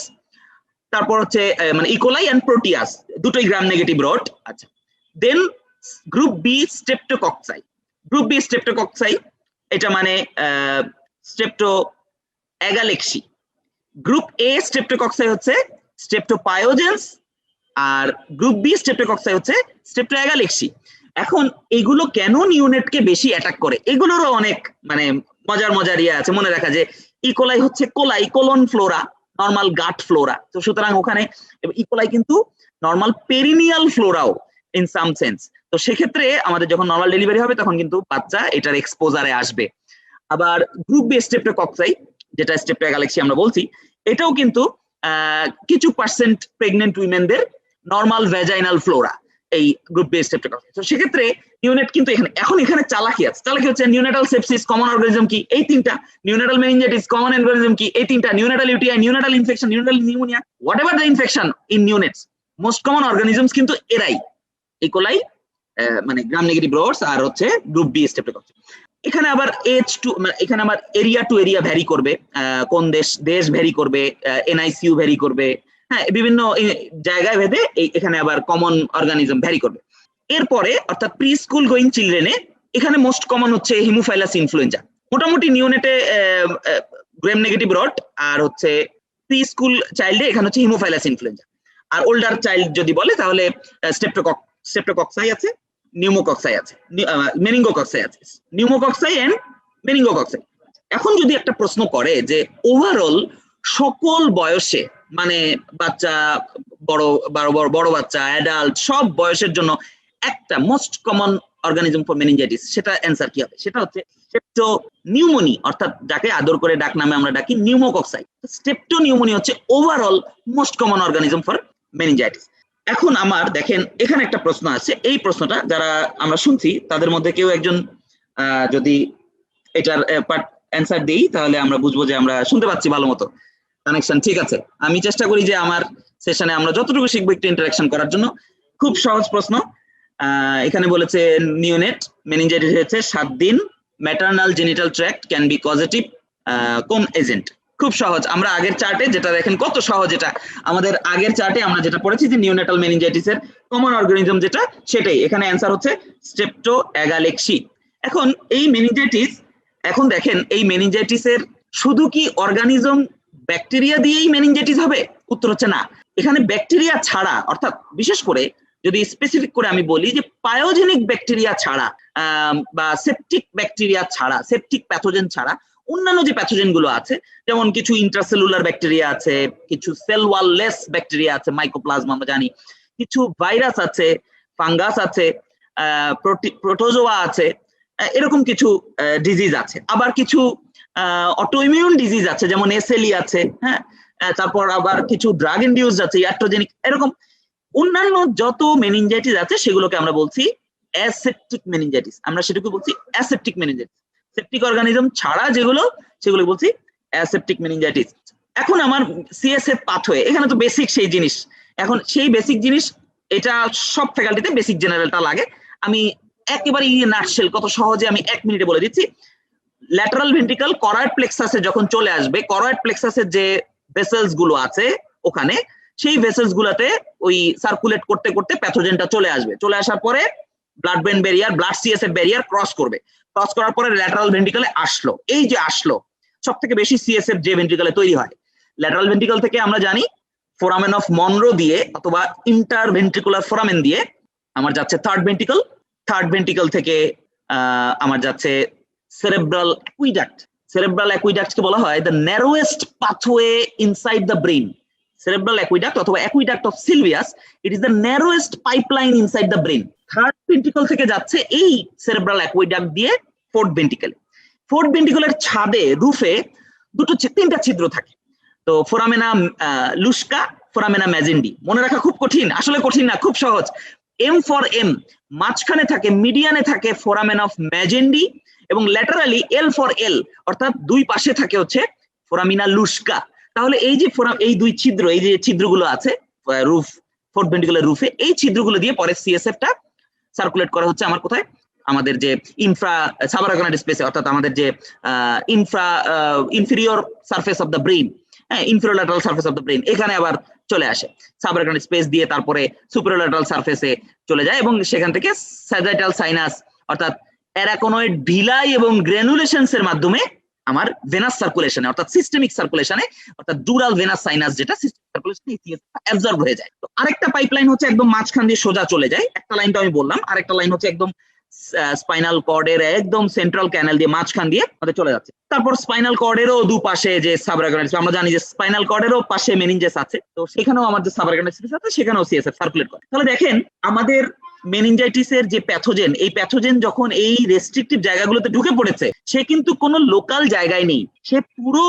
Speaker 2: তারপর হচ্ছে মানে ইকোলাই এন্ড প্রোটিয়াস, দুটোই গ্রাম নেগেটিভ রড। আচ্ছা, দেন গ্রুপ বি স্ট্রেপ্টোকক্সাই। গ্রুপ বি স্ট্রেপ্টোকক্সাই এটা মানে স্ট্রেপ্টো অ্যাগালেক্সি। গ্রুপ এ স্ট্রেপ্টোকক্সাই হচ্ছে স্ট্রেপ্টোপায়োজেন্স, আর গ্রুপ বি স্ট্রেপ্টোকক্সাই হচ্ছে স্ট্রেপ্টো অ্যাগালেক্সি। এখন এগুলো কেন নিওনেটকে বেশি অ্যাটাক করে, এগুলোরও অনেক মানে মজার ইয়ে আছে মনে রাখা। যে ইকোলাই হচ্ছে coli, colon flora, normal gut flora, তো সুতরাং ওখানে ইকোলাই কিন্তু নর্মাল পেরিনিয়াল ফ্লোরাও ইন সাম সেন্স। তো সেক্ষেত্রে আমাদের যখন নর্মাল ডেলিভারি হবে তখন কিন্তু বাচ্চা এটার এক্সপোজারে আসবে। আবার গ্রুপ বি স্ট্রেপ্টোকক্সাই, যেটা স্ট্রেপ্টো অ্যাগালেক্সি আমরা বলছি, এটাও কিন্তু কিছু পার্সেন্ট প্রেগনেন্ট উইমেনদের নর্মাল ভ্যাজাইনাল ফ্লোরা এই গ্রুপ বি স্ট্রেপ্টোকক্সাই। তো সেক্ষেত্রে নিওনেট কিন্তু এখানে চালাকি আছে। চালাকি হচ্ছে নিওনেটাল সেপসিস কমন অর্গানিজম কি, এই 3টা। নিওনেটাল মেনিনজাইটিস কমন অর্গানিজম কি, এই 3টা। Neonatal UTI, neonatal infection, neonatal pneumonia, whatever the infection in neonates, most common organisms কিন্তু এরাই, ইকোলাই মানে গ্রাম নেগেটিভ রডস আর হচ্ছে গ্রুপ বি স্ট্রেপ্টোকক্সাই। এখানে আবার এখানে আবার এরিয়া টু এরিয়া ভ্যারি করবে, কোন দেশ ভ্যারি করবে, এনআইসিইউ ভ্যারি করবে, হ্যাঁ, বিভিন্ন জায়গায় ভেদে এখানে আবার কমন অর্গানিজম ভ্যারি করবে। এরপরে অর্থাৎ প্রি স্কুল গোয়িং চিলড্রেনে এখানে মোস্ট কমন হচ্ছে হিমোফাইলাস ইনফ্লুয়েঞ্জা। মোটামুটি নিওনেটে গ্রাম নেগেটিভ রড, আর হচ্ছে প্রি স্কুল চাইল্ডে এখানে হচ্ছে হিমোফাইলাস ইনফ্লুয়েঞ্জা। আর ওল্ডার চাইল্ড যদি বলে তাহলে স্ট্রেপ্টোকক্সাই আছে, নিউমোকক্সাই আছে, মেনিঙ্গোকক্সাই আছে, নিউমোকক্সাই এন্ড মেনিঙ্গোকক্সাই। এখন যদি একটা প্রশ্ন করে যে ওভারঅল সকল বয়সে, মানে বাচ্চা, বড় বাচ্চা, অ্যাডাল্ট, সব বয়সের জন্য একটা most common organism for meningitis, সেটা অ্যান্সার কি হবে? সেটা হচ্ছে স্ট্রেপ্টো নিউমোনি, অর্থাৎ যাকে আদর করে ডাক নামে আমরা ডাকি নিউমোকক্সাই। স্ট্রেপ্টো নিউমোনি হচ্ছে overall most common organism for meningitis. এখন আমার দেখেন এখানে একটা প্রশ্ন আছে, এই প্রশ্নটা যারা আমরা শুনছি তাদের মধ্যে কেউ একজন যদি এটার অ্যান্সার দেই তাহলে আমরা বুঝবো যে আমরা শুনতে পাচ্ছি ভালো মতো, কানেকশন ঠিক আছে। আমি চেষ্টা করি যে আমার সেশনে আমরা যতটুকু শিখবো একটু ইন্টারাকশন করার জন্য। খুব সহজ প্রশ্ন, এখানে বলেছে নিওনেট মেনিনজাইটিস হয়েছে 7 দিন, maternal genital tract can be positive, কোন এজেন্ট? খুব সহজ। আমরা আগের চার্টে যেটা দেখেন কত সহজ, এটা আমাদের আগের চার্টে আমরা যেটা পড়েছি যে নিওনেটাল মেনিনজাইটিসের কমন অর্গানিজম যেটা, সেটাই এখানে অ্যান্সার হচ্ছে স্ট্রেপ্টো অ্যাগালেক্সি। এখন এই মেনিনজাইটিস, এখন দেখেন এই মেনিনজাইটিসের শুধু কি অর্গানিজম ব্যাকটেরিয়া দিয়েই মেনিনজাইটিস হবে? উত্তর হচ্ছে না। এখানে ব্যাকটেরিয়া ছাড়া, অর্থাৎ বিশেষ করে যদি স্পেসিফিক করে আমি বলি যে পায়োজেনিক ব্যাকটেরিয়া ছাড়া বা সেপটিক ব্যাকটেরিয়া ছাড়া, সেপটিক প্যাথোজেন ছাড়া অন্যান্য যে প্যাথোজেন গুলো আছে, যেমন কিছু ইন্ট্রাসেলুলার ব্যাকটেরিয়া আছে, কিছু সেল ওয়াললেস ব্যাকটেরিয়া আছে, মাইকোপ্লাজমা আমরা জানি, কিছু ভাইরাস আছে, ফাঙ্গাস আছে, প্রোটোজোয়া আছে, এরকম কিছু ডিজিজ আছে। আবার কিছু অটোইমিউন ডিজিজ আছে, যেমন এসএলই আছে, হ্যাঁ, তারপর আবার কিছু ড্রাগ ইনডিউসড আছে, ইয়াট্রোজেনিক, এরকম অন্যান্য যত মেনিনজাইটিস আছে সেগুলোকে আমরা বলছি অ্যাসেপ্টিক মেনিনজাইটিস। আমরা সেটাকে বলছি অ্যাসেপ্টিক মেনিনজাইটিস। সেপ্টিক অর্গানিজম ছাড়া যেগুলো সেগুলো বলছি অ্যাসেপ্টিক মেনিনজাইটিস। এখন আমার সিএসএফ পাথওয়ে, এখানে তো বেসিক সেই জিনিস। এখন সেই বেসিক জিনিস এটা সব ফ্যাকাল্টিতে বেসিক জেনারেলটা লাগে। আমি একেবারে নাটশেল কত সহজে আমি 1 মিনিটে বলে দিচ্ছি। ল্যাটারাল ভেন্ট্রিকল করয়েড প্লেক্সাসে যখন চলে আসবে, করয়েড প্লেক্সাসের যে ভেসেলস গুলো আছে ওখানে, সেই ভেসেলস গুলাতে ওই সার্কুলেট করতে করতে প্যাথোজেনটা চলে আসবে। চলে আসার পরে blood brain barrier, blood CSF barrier cross করবে। ক্রস করার পরে ল্যাটারাল ভেন্ট্রিকলে আসলো। এই যে আসলো, সব থেকে বেশি সিএসএফ যে ভেন্ট্রিকলে তৈরি হয়, ল্যাটারাল ভেন্ট্রিকল থেকে আমরা জানি ফোরামেন অফ মনরো দিয়ে অথবা ইন্টারভেন্ট্রিকুলার ফোরামেন দিয়ে আমার যাচ্ছে থার্ড ভেন্ট্রিকল। থার্ড ভেন্ট্রিকল থেকে আমার যাচ্ছে সেরেব্রাল অ্যাকুইডাক্ট। সেরেব্রাল অ্যাকুইডাক্টকে বলা হয় the narrowest pathway inside the brain. cerebral aqueduct অথবা aqueduct of Sylvius, it is the narrowest pipeline inside the brain. Third ventricle থেকে যাচ্ছে এই cerebral aqueduct দিয়ে ফোর্থ ভেন্ট্রিকলে। ফোর্থ ভেন্ট্রিকলের ছাদে, রুফে তিনটা ছিদ্র থাকে। তো ফোরামেনা লুস্কা, ফোরামেনা ম্যাজেন্ডি। মনে রাখা খুব কঠিন, আসলে কঠিন না, খুব সহজ। এম ফর এম, মাঝখানে থাকে, মিডিয়ানে থাকে ফোরামেন অফ ম্যাজেন্ডি, এবং ল্যাটারালি এল ফর এল, অর্থাৎ দুই পাশে থাকে হচ্ছে ফোরামিনা লুস্কা। তাহলে এই যে এই দুই ছিদ্র, এই যে ছিদ্রগুলো আছে রুফ, ফোর্থ ভেন্ট্রিকুলার রুফে, এই ছিদ্রগুলো দিয়ে পরে সিএসএফটা সার্কুলেট করা হচ্ছে আমার কোথায়, আমাদের যে ইনফ্রা সাবারাকনাইড স্পেসে, অর্থাৎ আমাদের যে inferior surface of the brain, হ্যাঁ, inferior lateral surface of the brain, এখানে আবার চলে আসে। সাবারাকনাইড স্পেস দিয়ে তারপরে সুপিরিয়র ল্যাটারাল সারফেসে চলে যায়, এবং সেখান থেকে স্যাজাইটাল সাইনাস অর্থাৎ অ্যারাকোনয়েড ভিলাই এবং গ্র্যানুলেশনস এর মাধ্যমে আমার ভেনাস সার্কুলেশনে অর্থাৎ সিস্টেমিক সার্কুলেশনে, অর্থাৎ ডুরাল ভেনাস সাইনাস যেটা সিস্টেমিক সার্কুলেশনে অ্যাবজর্ব হয়ে যায়। তো আরেকটা পাইপলাইন হচ্ছে একদম মাঝখান দিয়ে সোজা চলে যায়। একটা লাইন তো আমি বললাম, আরেকটা লাইন হচ্ছে একদম স্পাইনাল কর্ডের একদম সেন্ট্রাল ক্যানেল দিয়ে মাঝখান দিয়ে আমাদের চলে যাচ্ছে। তারপর স্পাইনাল কর্ডেরও দুপাশে যে সাবরাকনাইড, আমরা জানি যে স্পাইনাল কর্ডেরও পাশে মেনিনজেস আছে, তো সেখানেও আমাদের সাবরাকনাইড স্পেস আছে, সেখানেও সিএসএফ সার্কুলেট করে। তাহলে দেখেন আমাদের মেনিনজাইটিসের যে প্যাথোজেন, এই প্যাথোজেন যখন এই রেস্ট্রিকটিভ জায়গাগুলোতে ঢুকে পড়েছে, সে কিন্তু কোনো লোকাল জায়গায় নেই, সে পুরো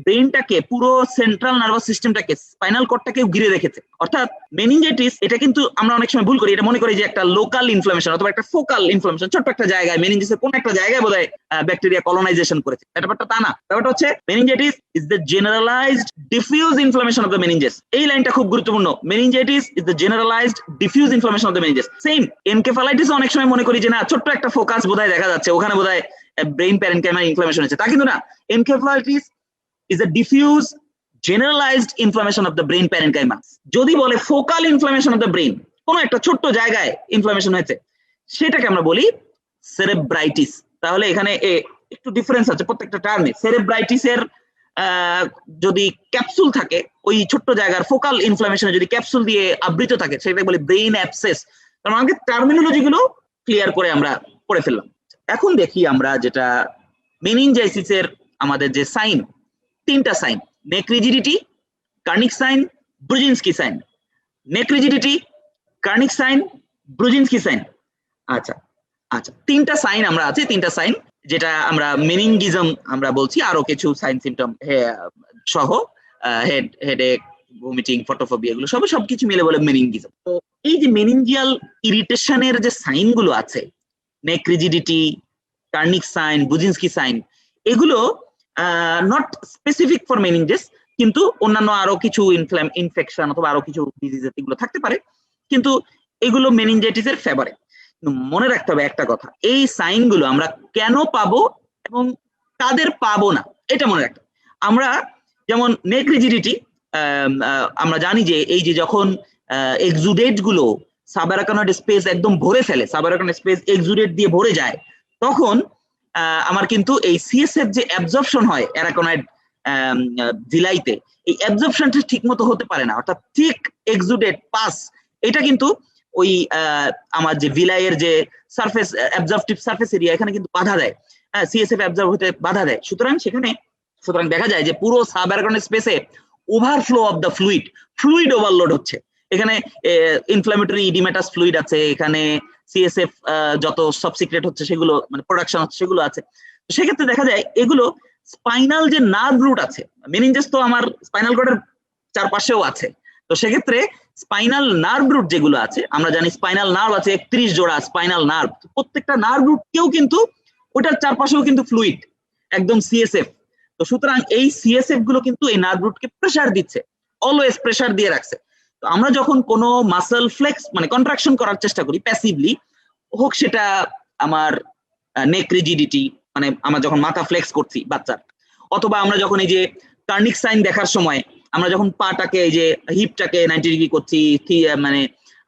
Speaker 2: ব্রেনটাকে, পুরো সেন্ট্রাল নার্ভাস সিস্টেমটাকে, স্পাইনাল কর্ডটাকে ঘিরে রেখেছে। অর্থাৎ মেনিনজাইটিস, এটা কিন্তু আমরা অনেক সময় ভুল করি, এটা মনে করি যে একটা লোকাল ইনফ্লামেশন অথবা একটা ফোকাল ইনফ্লামেশন, ছোট্ট একটা জায়গায় মেনিনজাইটিসের কোন একটা জায়গায় বোধহয় ব্যাকটেরিয়া কলোনাইজেশন করেছে। ব্যাপারটা তা না। ব্যাপারটা হচ্ছে meningitis is the generalised diffuse inflammation of the meninges. এই লাইনটা খুব গুরুত্বপূর্ণ। Meningitis is the generalised diffuse inflammation of the meninges. Same encephalitis অনেক সময় মনে করি যে না, ছোট্ট একটা ফোকাস বোধহয় দেখা যাচ্ছে, ওখানে বোধহয় ব্রেইন প্যারেনকাইমার ইনফ্লামেশন হচ্ছে, তা কিন্তু না। Encephalitis is a diffuse generalised inflammation of the brain parenchyma. যদি বলে focal inflammation of the brain, কোন একটা ছোট্ট জায়গায় ইনফ্লামেশন হয়েছে, সেটাকে আমরা বলি সেরেব্রাইটিস। তাহলে এখানে একটু ডিফারেন্স আছে প্রত্যেকটা টার্মে। সেরেব্রাইটিস এর যদি ক্যাপসুল থাকে, ওই ছোট্ট জায়গার ফোকাল ইনফ্লামেশনে যদি ক্যাপসুল দিয়ে আবৃত থাকে, সেটাকে বলি ব্রেইন অ্যাবসেস। কারণ আমাকে টার্মিনোলজি গুলো ক্লিয়ার করে আমরা পড়ে ফেললাম। এখন দেখি আমরা যেটা মেনিনজাইটিসের আমাদের যে সাইন, তিনটা sign, neck rigidity, Kernig sign, Brudzinski sign. Neck rigidity, Kernig sign, Brudzinski sign. আচ্ছা আচ্ছা, তিনটা সাইন আমরা আছে, তিনটা সাইন যেটা আমরা মেনিনগিজম আমরা বলছি, আরো কিছু সাইন সিমটম সহ, হেডেক, ভমিটিং, ফটোফোবিয়া, এগুলো সবকিছু মিলে বলে মেনিনগিজম। তো এই যে মেনিনজিয়াল ইরিটেশনের যে সাইন গুলো আছে, neck rigidity, Kernig sign, Brudzinski sign, এগুলো নট স্পেসিফিক ফর মেনিনজেস, কিন্তু অন্যান্য আরো কিছু ইনফেকশন অথবা আরো কিছু ডিজিজ এগুলো থাকতে পারে, কিন্তু এগুলো মেনিনজাইটিসের ফেভারে। মনে রাখতে হবে একটা কথা, এই সাইন গুলো আমরা কেন পাবো এবং কাদের পাবো না, এটা মনে রাখতে। আমরা যেমন নেক রিজিডিটি, আমরা জানি যে এই যে যখন এক্সুডেট গুলো সাবারাকনয়েড স্পেস একদম ভরে ফেলে, সাবারাকনয়েড স্পেস এক্সুডেট দিয়ে ভরে যায়, তখন আমার কিন্তু এই সিএসএফ যে অ্যাবজর্পশন হয় অ্যারাকনয়েড ভিলাইতে, এই অ্যাবজর্পশনটা ঠিক মতো হতে পারে না। অর্থাৎ ঠিক এক্সুডেট পাস, এটা কিন্তু ওই আমার যে ভিলাইয়ের যে সারফেস, অ্যাবজর্পটিভ সারফেস এরিয়া, এখানে কিন্তু বাধা দেয়, সিএসএফ অ্যাবজর্ব হতে বাধা দেয়। সুতরাং দেখা যায় যে পুরো সাবারাকনয়েড স্পেসে overflow of the fluid overload হচ্ছে। এখানে ইনফ্লামেটরি ইডিমেটাস ফ্লুইড আছে, এখানে সিএসএফ যত সব সিক্রেট হচ্ছে সেগুলো, মানে প্রোডাকশন হচ্ছে সেগুলো আছে। সেক্ষেত্রে দেখা যায় এগুলো স্পাইনাল যে নার্ভ রুট আছে, মেনিনজাস তো আমার স্পাইনাল কর্ডের চারপাশেও আছে। তো সেক্ষেত্রে স্পাইনাল নার্ভ রুট যেগুলো আছে, আমরা জানি স্পাইনাল নার্ভ আছে 31 জোড়া স্পাইনাল নার্ভ, প্রত্যেকটা নার্ভ রুটকেও কিন্তু ওটার চারপাশেও কিন্তু ফ্লুইড, একদম সিএসএফ। তো সুতরাং এই সিএসএফ গুলো কিন্তু এই নার্ভ রুটকে প্রেসার দিচ্ছে, অলওয়েজ প্রেসার দিয়ে রাখছে। তো আমরা যখন কোনো মাসল ফ্লেক্স মানে কন্ট্রাকশন করার চেষ্টা করি প্যাসিভলি, হোক সেটা আমার নেক রিজিডিটি মানে আমরা যখন মাথা ফ্লেক্স করছি বাচ্চার, অথবা আমরা যখন এই যে কার্নিক সাইন দেখার সময় আমরা যখন পাটাকে এই যে হিপটাকে 90 ডিগ্রি করছি, মানে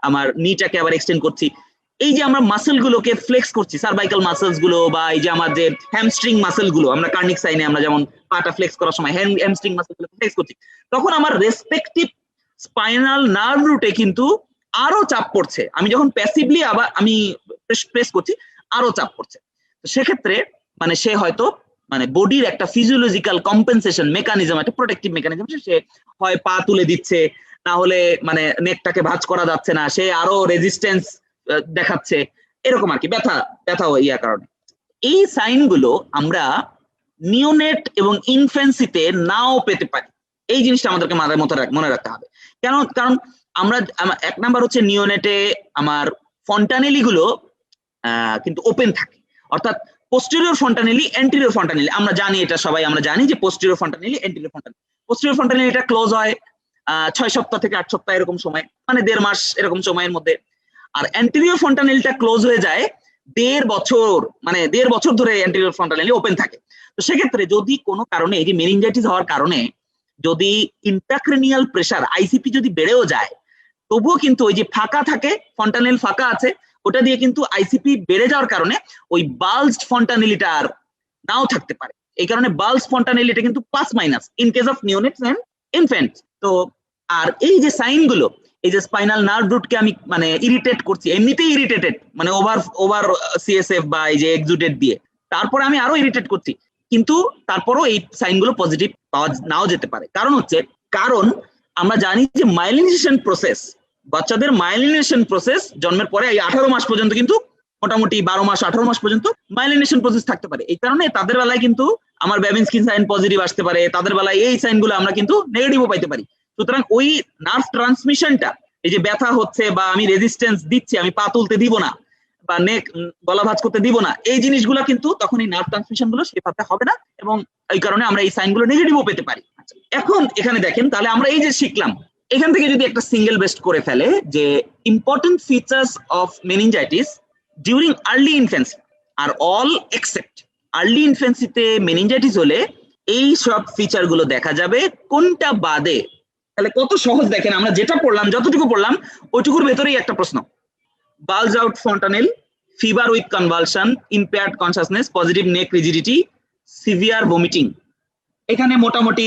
Speaker 2: আমার নিটাকে আবার এক্সটেন্ড করছি, এই যে আমরা মাসল গুলোকে ফ্লেক্স করছি, সার্ভাইকাল মাসলস গুলো বা এই যে আমার যে হ্যামস্ট্রিং মাসল গুলো, আমরা কার্নিক সাইনে আমরা যেমন পাটা ফ্লেক্স করার সময় হ্যামস্ট্রিং মাসল গুলো ফ্লেক্স করছি, তখন আমার রেসপেক্টিভ স্পাইনাল নার্ভ রুটে কিন্তু আরো চাপ পড়ছে। আমি যখন প্যাসিভলি আবার আমি প্রেস করছি আরো চাপ পড়ছে। সেক্ষেত্রে মানে সে হয়তো মানে বডির একটা ফিজিওলজিক্যাল কম্পেনসেশন মেকানিজম, একটা প্রোটেক্টিভ মেকানিজম, সে হয় পা তুলে দিচ্ছে, না হলে মানে নেকটাকে ভাঁজ করা যাচ্ছে না, সে আরো রেজিস্ট্যান্স দেখাচ্ছে, এরকম আর কি, ব্যথা ইয়ার কারণে। এই সাইনগুলো আমরা নিওনেট এবং ইনফ্যান্সিতে নাও পেতে পারি। এই জিনিসটা আমাদেরকে মাথায় মনে রাখতে হবে। কারণ আমরা এক নাম্বার হচ্ছে নিওনেটে আমার ফন্টানেলি গুলো কিন্তু ওপেন থাকে, অর্থাৎ পোস্টেরিয়র ফন্টানেলি, অ্যান্টেরিয়র ফন্টানেলি, আমরা জানি এটা সবাই, আমরা জানি যে posterior fontanelle, anterior fontanelle. Posterior fontanelle এটা ক্লোজ হয় 6 সপ্তাহ থেকে 8 সপ্তাহ এরকম সময়, মানে 1.5 মাস এরকম সময়ের মধ্যে। আর অ্যান্টেরিয়র ফন্টানেলটা ক্লোজ হয়ে যায় 1.5 বছর, মানে 1.5 বছর ধরে অ্যান্টেরিয়র ফন্টানেলি ওপেন থাকে। তো সেক্ষেত্রে যদি কোনো কারণে এই যে মেনিনজাইটিস হওয়ার কারণে যদি ইন্ট্রাক্রেনিয়াল প্রেসার আইসিপি যদি বেড়েও যায়, তবুও কিন্তু ওই যে ফাঁকা থাকে, ফন্টানেল ফাঁকা আছে, ওটা দিয়ে কিন্তু আইসিপি বেড়ে যাওয়ার কারণে ওই বাল্জড ফন্টানেলিটা আর নাও থাকতে পারে। এই কারণে বাল্জ ফন্টানেলিটা কিন্তু plus minus in case of neonates and infants. তো আর এই যে সাইন গুলো, এই যে স্পাইনাল নার্ভ রুটকে আমি মানে ইরিটেট করছি, এমনিতেই ইরিটেটেড মানে ওভার সিএসএফ বা এই যে এক্সুডেট দিয়ে, তারপরে আমি আরো ইরিটেট করছি, কিন্তু তারপরও এই সাইনগুলো পজিটিভ পাওয়া নাও যেতে পারে। কারণ আমরা জানি যে মাইলিনেশন প্রসেস, বাচ্চাদের মাইলিনেশন প্রসেস জন্মের পরে এই 18 মাস পর্যন্ত কিন্তু মোটামুটি 12 মাস 18 মাস পর্যন্ত মাইলিনেশন প্রসেস থাকতে পারে। এই কারণে তাদের বেলায় কিন্তু আমার বেবিনস্কিন সাইন পজিটিভ আসতে পারে, তাদের বেলায় এই সাইনগুলো আমরা কিন্তু নেগেটিভও পাইতে পারি। সুতরাং ওই নার্ভ ট্রান্সমিশনটা, এই যে ব্যথা হচ্ছে বা আমি রেজিস্ট্যান্স দিচ্ছি, আমি পা তুলতে দিব না বা নেক গলা ভাঁজ করতে দিব না, এই জিনিসগুলো কিন্তু তখন এই নার্ভ ট্রান্সমিশন গুলো সেভাবে হবে না, এবং এই কারণে আমরা এই সাইনগুলো নেগেটিভও পেতে পারি। এখন এখানে দেখেন, তাহলে আমরা এই যে শিখলাম, এখান থেকে যদি একটা সিঙ্গেল বেস্ট করে ফেলে যে important features of meningitis during early infancy আর অল এক্সেপ্ট আর্লি ইনফ্যান্সিতে মেনিনজাইটিস হলে এই সব ফিচার গুলো দেখা যাবে, কোনটা বাদে? তাহলে কত সহজ দেখেন, আমরা যেটা পড়লাম, যতটুকু পড়লাম ওইটুকুর ভেতরেই একটা প্রশ্ন। Bulge out fontanelle, fever with convulsion, impaired consciousness, positive neck rigidity, severe vomiting. এখানে মোটামুটি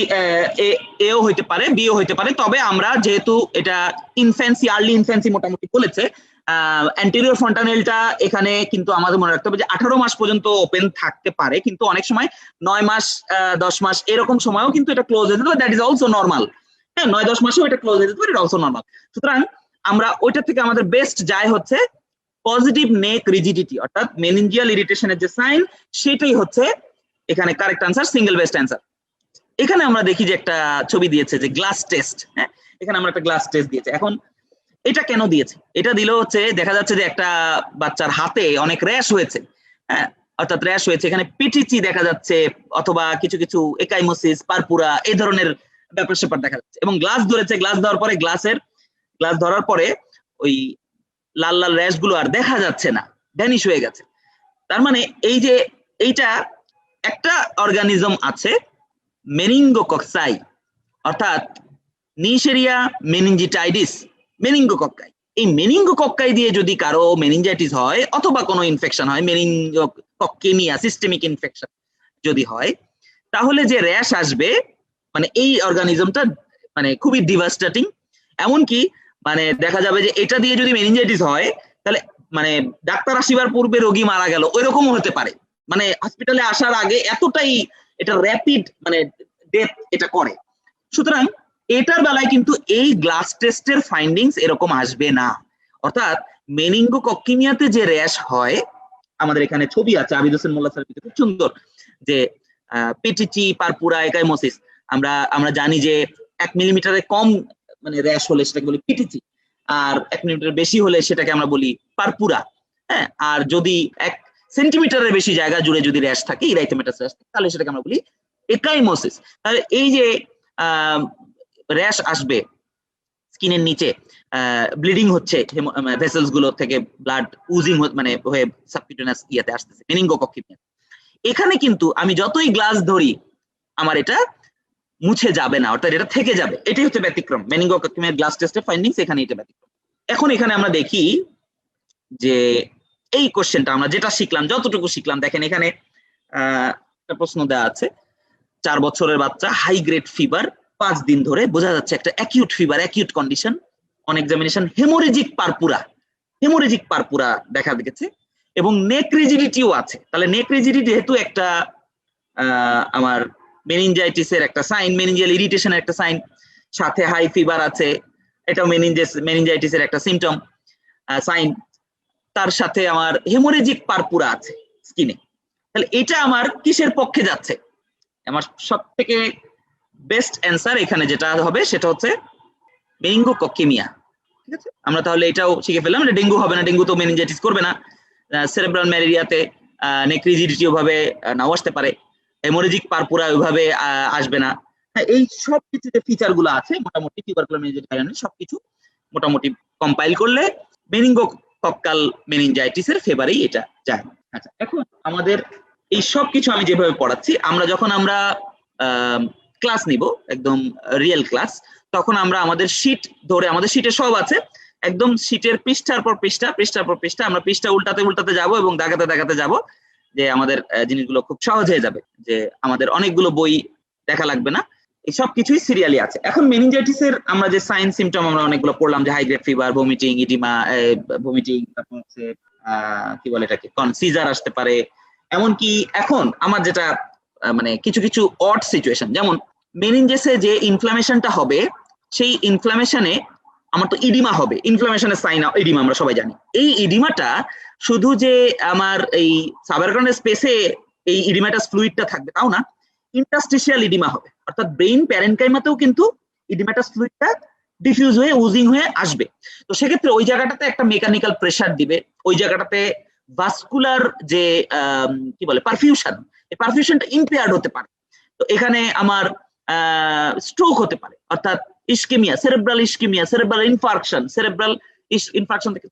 Speaker 2: এও হইতে পারে, বিও হইতে পারে, তবে আমরা যেহেতু এটা ইনফ্যান্সি, আর্লি ইনফ্যান্সি মোটামুটি বলেছে, অ্যান্টেরিয়র ফন্টানেলটা এখানে কিন্তু আমাদের মনে রাখতে হবে যে 18 মাস পর্যন্ত ওপেন থাকতে পারে, কিন্তু অনেক সময় 9 মাস 10 মাস এরকম সময়ও কিন্তু এটা ক্লোজ হয়ে যেতে পারে, দ্যাট ইজ অলসো নর্মাল। হ্যাঁ, 9-10 মাসেও এটা ক্লোজ হয়ে যেতে পারে, এটা অলসো নর্মাল। সুতরাং আমরা ওইটা থেকে আমাদের বেস্ট যায় হচ্ছে পজিটিভ নেক রিজিডিটি, অর্থাৎ মেনিনজিয়াল ইরিটেশনের যে সাইন, সেটাই হচ্ছে এখানে correct answer, single best answer. এখানে আমরা দেখি যে একটা ছবি দিয়েছে যে গ্লাস টেস্ট। হ্যাঁ, এখানে আমরা একটা গ্লাস টেস্ট দিয়েছে। এখন এটা কেন দিয়েছে? এটা দিল হচ্ছে দেখা যাচ্ছে যে একটা বাচ্চার হাতে অনেক র্যাশ হয়েছে, হ্যাঁ, অর্থাৎ র্যাশ হয়েছে, এখানে পিটিচি দেখা যাচ্ছে, অথবা কিছু কিছু একাইমোসিস, পারপুরা, এই ধরনের ব্যাপার স্যাপার দেখা যাচ্ছে, এবং গ্লাস ধরেছে, গ্লাস দেওয়ার পরে গ্লাস ধরার পরে ওই লাল লাল র্যাশ গুলো আর দেখা যাচ্ছে না, ভ্যানিশ হয়ে গেছে। তার মানে এই যে এইটা একটা অর্গানিজম আছে মেনিনগোকক্কাই, অর্থাৎ নিশেরিয়া মেনিনজিটাইডিস মেনিনগোকক্কাই। এই মেনিনগোকক্কাই দিয়ে যদি কারো মেনিনজাইটিস হয় অথবা কোনো ইনফেকশন হয়, মেনিনগোকক্কেমিয়া, সিস্টেমিক ইনফেকশন যদি হয়, তাহলে যে র্যাশ আসবে মানে এই অর্গানিজমটা মানে খুবই ডিভাস্টেটিং। এমনকি মানে দেখা যাবে যে এটা দিয়ে যদি মেনিনজাইটিস হয়, তাহলে মানে ডাক্তার আসিবার পূর্বে রোগী মারা গেল, ওইরকমও হতে পারে। মানে হসপিটালে আসার আগে এতটাই এটা র্যাপিড মানে ডেথ এটা করে। সুতরাং এটার বেলায় কিন্তু এই গ্লাস টেস্টের ফাইন্ডিংস এরকম আসবে না। অর্থাৎ মেনিনগোকক্কেমিয়াতে যে র্যাশ হয়, আমাদের এখানে ছবি আছে আবিদ হোসেন মোল্লা স্যার, খুব সুন্দর, যে পিটিচি, পারপুরা, একাইমোসিস, আমরা জানি যে 1 মিলিমিটারের কম মানে র্যাশ হলে সেটাকে বলি পিটিসি, আর 1 মিলিমিটার বেশি হলে সেটাকে আমরা বলি পারপুরা। হ্যাঁ, আর যদি 1 সেন্টিমিটারের বেশি জায়গা জুড়ে যদি র্যাশ থাকে, ইরাইথেমাটাস র্যাশ থাকে, তাহলে সেটাকে আমরা বলি একাইমোসিস। তাহলে এই যে র্যাশ আসবে স্কিনের নিচে, ব্লিডিং হচ্ছে ভেসেলস গুলো থেকে ব্লাড উজিং মানে হয়ে সাবকিউটেনাস ইয়াতে আসতেছে মেনিনগোকক্কিমিয়া, এখানে কিন্তু আমি যতই গ্লাস ধরি আমার এটা মুছে যাবে না, অর্থাৎ এটা থেকে যাবে। এটাই হচ্ছে ব্যতিক্রম মেনিনগোকক্কিমিয়ার গ্লাস টেস্টের ফাইন্ডিংস, এখানে এটা ব্যতিক্রম। এখন এখানে আমরা দেখি যে এই কোশ্চেনটা আমরা যেটা শিখলাম, যতটুকু শিখলাম, দেখেন এখানে একটা প্রশ্ন দেওয়া আছে, 4 বছরের বাচ্চা, হাই গ্রেড ফিভার 5 দিন ধরে, বোঝা যাচ্ছে একটা acute fever, acute condition, on examination haemorrhagic purpura দেখা গেছে এবং নেক রিজিডিটিও আছে। তাহলে নেক রিজিডিটি যেহেতু একটা আমার মেনিনজাইটিসের একটা সাইন, মেনিনজিয়াল ইরিটেশনের একটা সাইন, সাথে হাই ফিভার আছে, এটাও মেনিনজাইটিসের একটা সিমটম সাইন, তার সাথে আমার হেমোরেজিক পারপুরা আছে স্কিনে। তাহলে এটা আমার কিসের পক্ষে যাচ্ছে? আমার সব থেকে বেস্ট অ্যান্সার এখানে যেটা হবে সেটা হচ্ছে মেনিনগোকক্কিমিয়া। ঠিক আছে, আমরা তাহলে এটাও শিখে ফেললাম, এটা ডেঙ্গু হবে না, ডেঙ্গু তো মেনিনজাইটিস করবে না। সেরেব্রাল ম্যালেরিয়াতে নেক রিজিডিটি ওভাবে নাও আসতে পারে, হেমোরেজিক পারপুরা ওইভাবে আসবে না। এই সব কিছু যে ফিচার গুলো আছে মোটামুটি টিউবারকুলার মেনিনজাইটিস সবকিছু মোটামুটি কম্পাইল করলে মেনিনগোকক্কাল মেনিনজাইটিসের ফেভারেই এটা যায়। আচ্ছা, এখন আমাদের এই সব কিছু আমি যেভাবে পড়াচ্ছি, যখন আমরা ক্লাস নিব, একদম রিয়েল ক্লাস, তখন আমরা আমাদের শীট ধরে, আমাদের শীটে সব আছে, একদম শীটের পৃষ্ঠার পর পৃষ্ঠা আমরা পৃষ্ঠা উল্টাতে যাব এবং দাগাতে যাব, যে আমাদের জিনিসগুলো খুব সহজ হয়ে যাবে, যে আমাদের অনেকগুলো বই দেখা লাগবে না, এই সব কিছুই সিরিয়ালি আছে। এখন মেনিনজাইটিসের আমরা যে সাইন সিমটম আমরা অনেকগুলো পড়লাম, যে high grade fever, vomiting, oedema, তারপর হচ্ছে কি বলে এটাকে সিজার আসতে পারে। এমনকি এখন আমার যেটা মানে কিছু অড সিচুয়েশন, যেমন মেনিনজেসে যে ইনফ্লামেশনটা হবে, সেই ইনফ্লামেশনে আমার তো ইডিমা হবে, ইনফ্লামেশনের সাইন ইডিমা আমরা সবাই জানি। এই ইডিমাটা শুধু যে আমার এই সাবারকনের স্পেসে এই ইডিমাটাস ফ্লুইডটা থাকবে তাও না, ইন্টারস্টিশিয়াল ইডিমা হবে, অর্থাৎ ব্রেইন প্যারেনকাইমাতেও কিন্তু ইডিমাটাস ফ্লুইডটা ডিফিউজ হয়ে উজিং হয়ে আসবে। তো সেক্ষেত্রে ওই জায়গাটাতে একটা মেকানিক্যাল প্রেসার দিবে, ওই জায়গাটাতে ভাস্কুলার যে কি বলে পারফিউশন, এই পারফিউশনটা ইম্পেয়ার্ড হতে পারে। তো এখানে আমার স্ট্রোক হতে পারে, অর্থাৎ ইসকেমিয়া, সেরেব্রাল ইনফার্কশন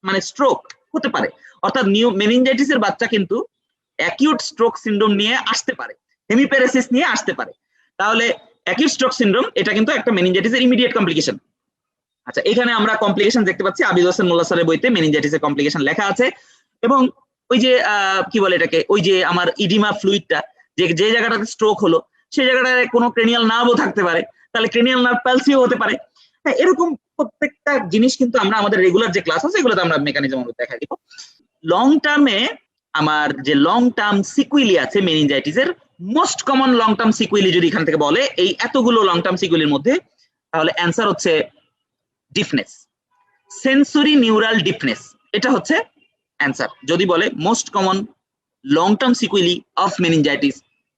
Speaker 2: মানে স্ট্রোক হতে পারে। অর্থাৎ মেনিনজাইটিসের বাচ্চা কিন্তু অ্যাকিউট স্ট্রোক সিনড্রোম নিয়ে আসতে পারে, হেমিপ্যারেসিস নিয়ে আসতে পারে। তাহলে অ্যাকিউট স্ট্রোক সিনড্রোম এটা কিন্তু একটা মেনিনজাইটিসের ইমিডিয়েট কমপ্লিকেশন। আচ্ছা, এখানে আমরা কমপ্লিকেশন দেখতে পাচ্ছি, আবিদ হোসেন মোল্লা স্যারের বইতে মেনিনজাইটিসের কমপ্লিকেশন লেখা আছে। এবং ওই যে কি বলে এটাকে, ওই যে আমার ইডিমা ফ্লুইডটা যে জায়গাটাতে স্ট্রোক হলো সেই জায়গাটায় কোনো ক্রেনিয়াল নার্ভও থাকতে পারে, তাহলে ক্রেনিয়াল নার্ভ প্যালসিও হতে পারে। হ্যাঁ, এরকম প্রত্যেকটা জিনিস কিন্তু আমরা আমাদের রেগুলার যে ক্লাস আছে এগুলোতে আমরা মেকানিজম দেখা দিব। লং টার্মে আমার যে লং টার্ম সিকুইলি আছে মেনিনজাইটিসের, most common long term sequelae যদি এখান থেকে বলে এই এতগুলো লং টার্ম সিকুইলির মধ্যে, তাহলে অ্যান্সার হচ্ছে ডিফনেস, সেন্সরি নিউরাল ডিফনেস, এটা হচ্ছে অ্যান্সার। যদি বলে most common long term sequelae of meningitis,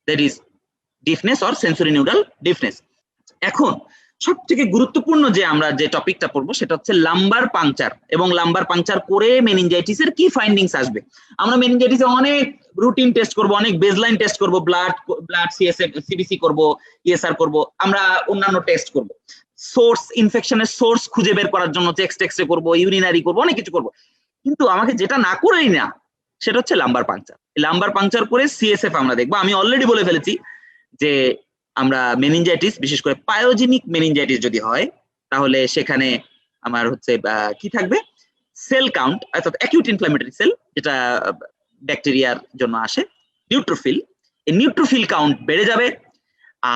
Speaker 2: that is deafness or sensory neural deafness. এখন সবথেকে গুরুত্বপূর্ণ যে আমরা যে টপিকটা পড়বো সেটা হচ্ছে লাম্বার পাংচার, এবং লাম্বার পাংচার করে মেনিনজাইটিসের কি ফাইন্ডিংস আসবে। আমরা মেনিনজাইটিসে অনেক রুটিন টেস্ট করব, অনেক বেসলাইন টেস্ট করব, ব্লাড সিবিসি করব, ইএসআর করব, আমরা অন্যান্য টেস্ট করব, সোর্স ইনফেকশনের সোর্স খুঁজে বের করার জন্য চেস্ট এক্সরে করব, ইউরিনারি করব, অনেক কিছু করব। কিন্তু আমাকে যেটা না করেই না সেটা হচ্ছে লাম্বার পাংচার। লাম্বার পাংচার করে সিএসএফ আমরা দেখবো। আমি অলরেডি বলে ফেলেছি যে আমরা মেনিনজাইটিস, বিশেষ করে পায়োজেনিক মেনিনজাইটিস যদি হয়, তাহলে সেখানে আমার হচ্ছে কি থাকবে, সেল কাউন্ট, অর্থাৎ অ্যাকিউট ইনফ্ল্যামেটরি সেল, যেটা ব্যাকটেরিয়ার জন্য আসে, নিউট্রোফিল, এই নিউট্রোফিল কাউন্ট বেড়ে যাবে,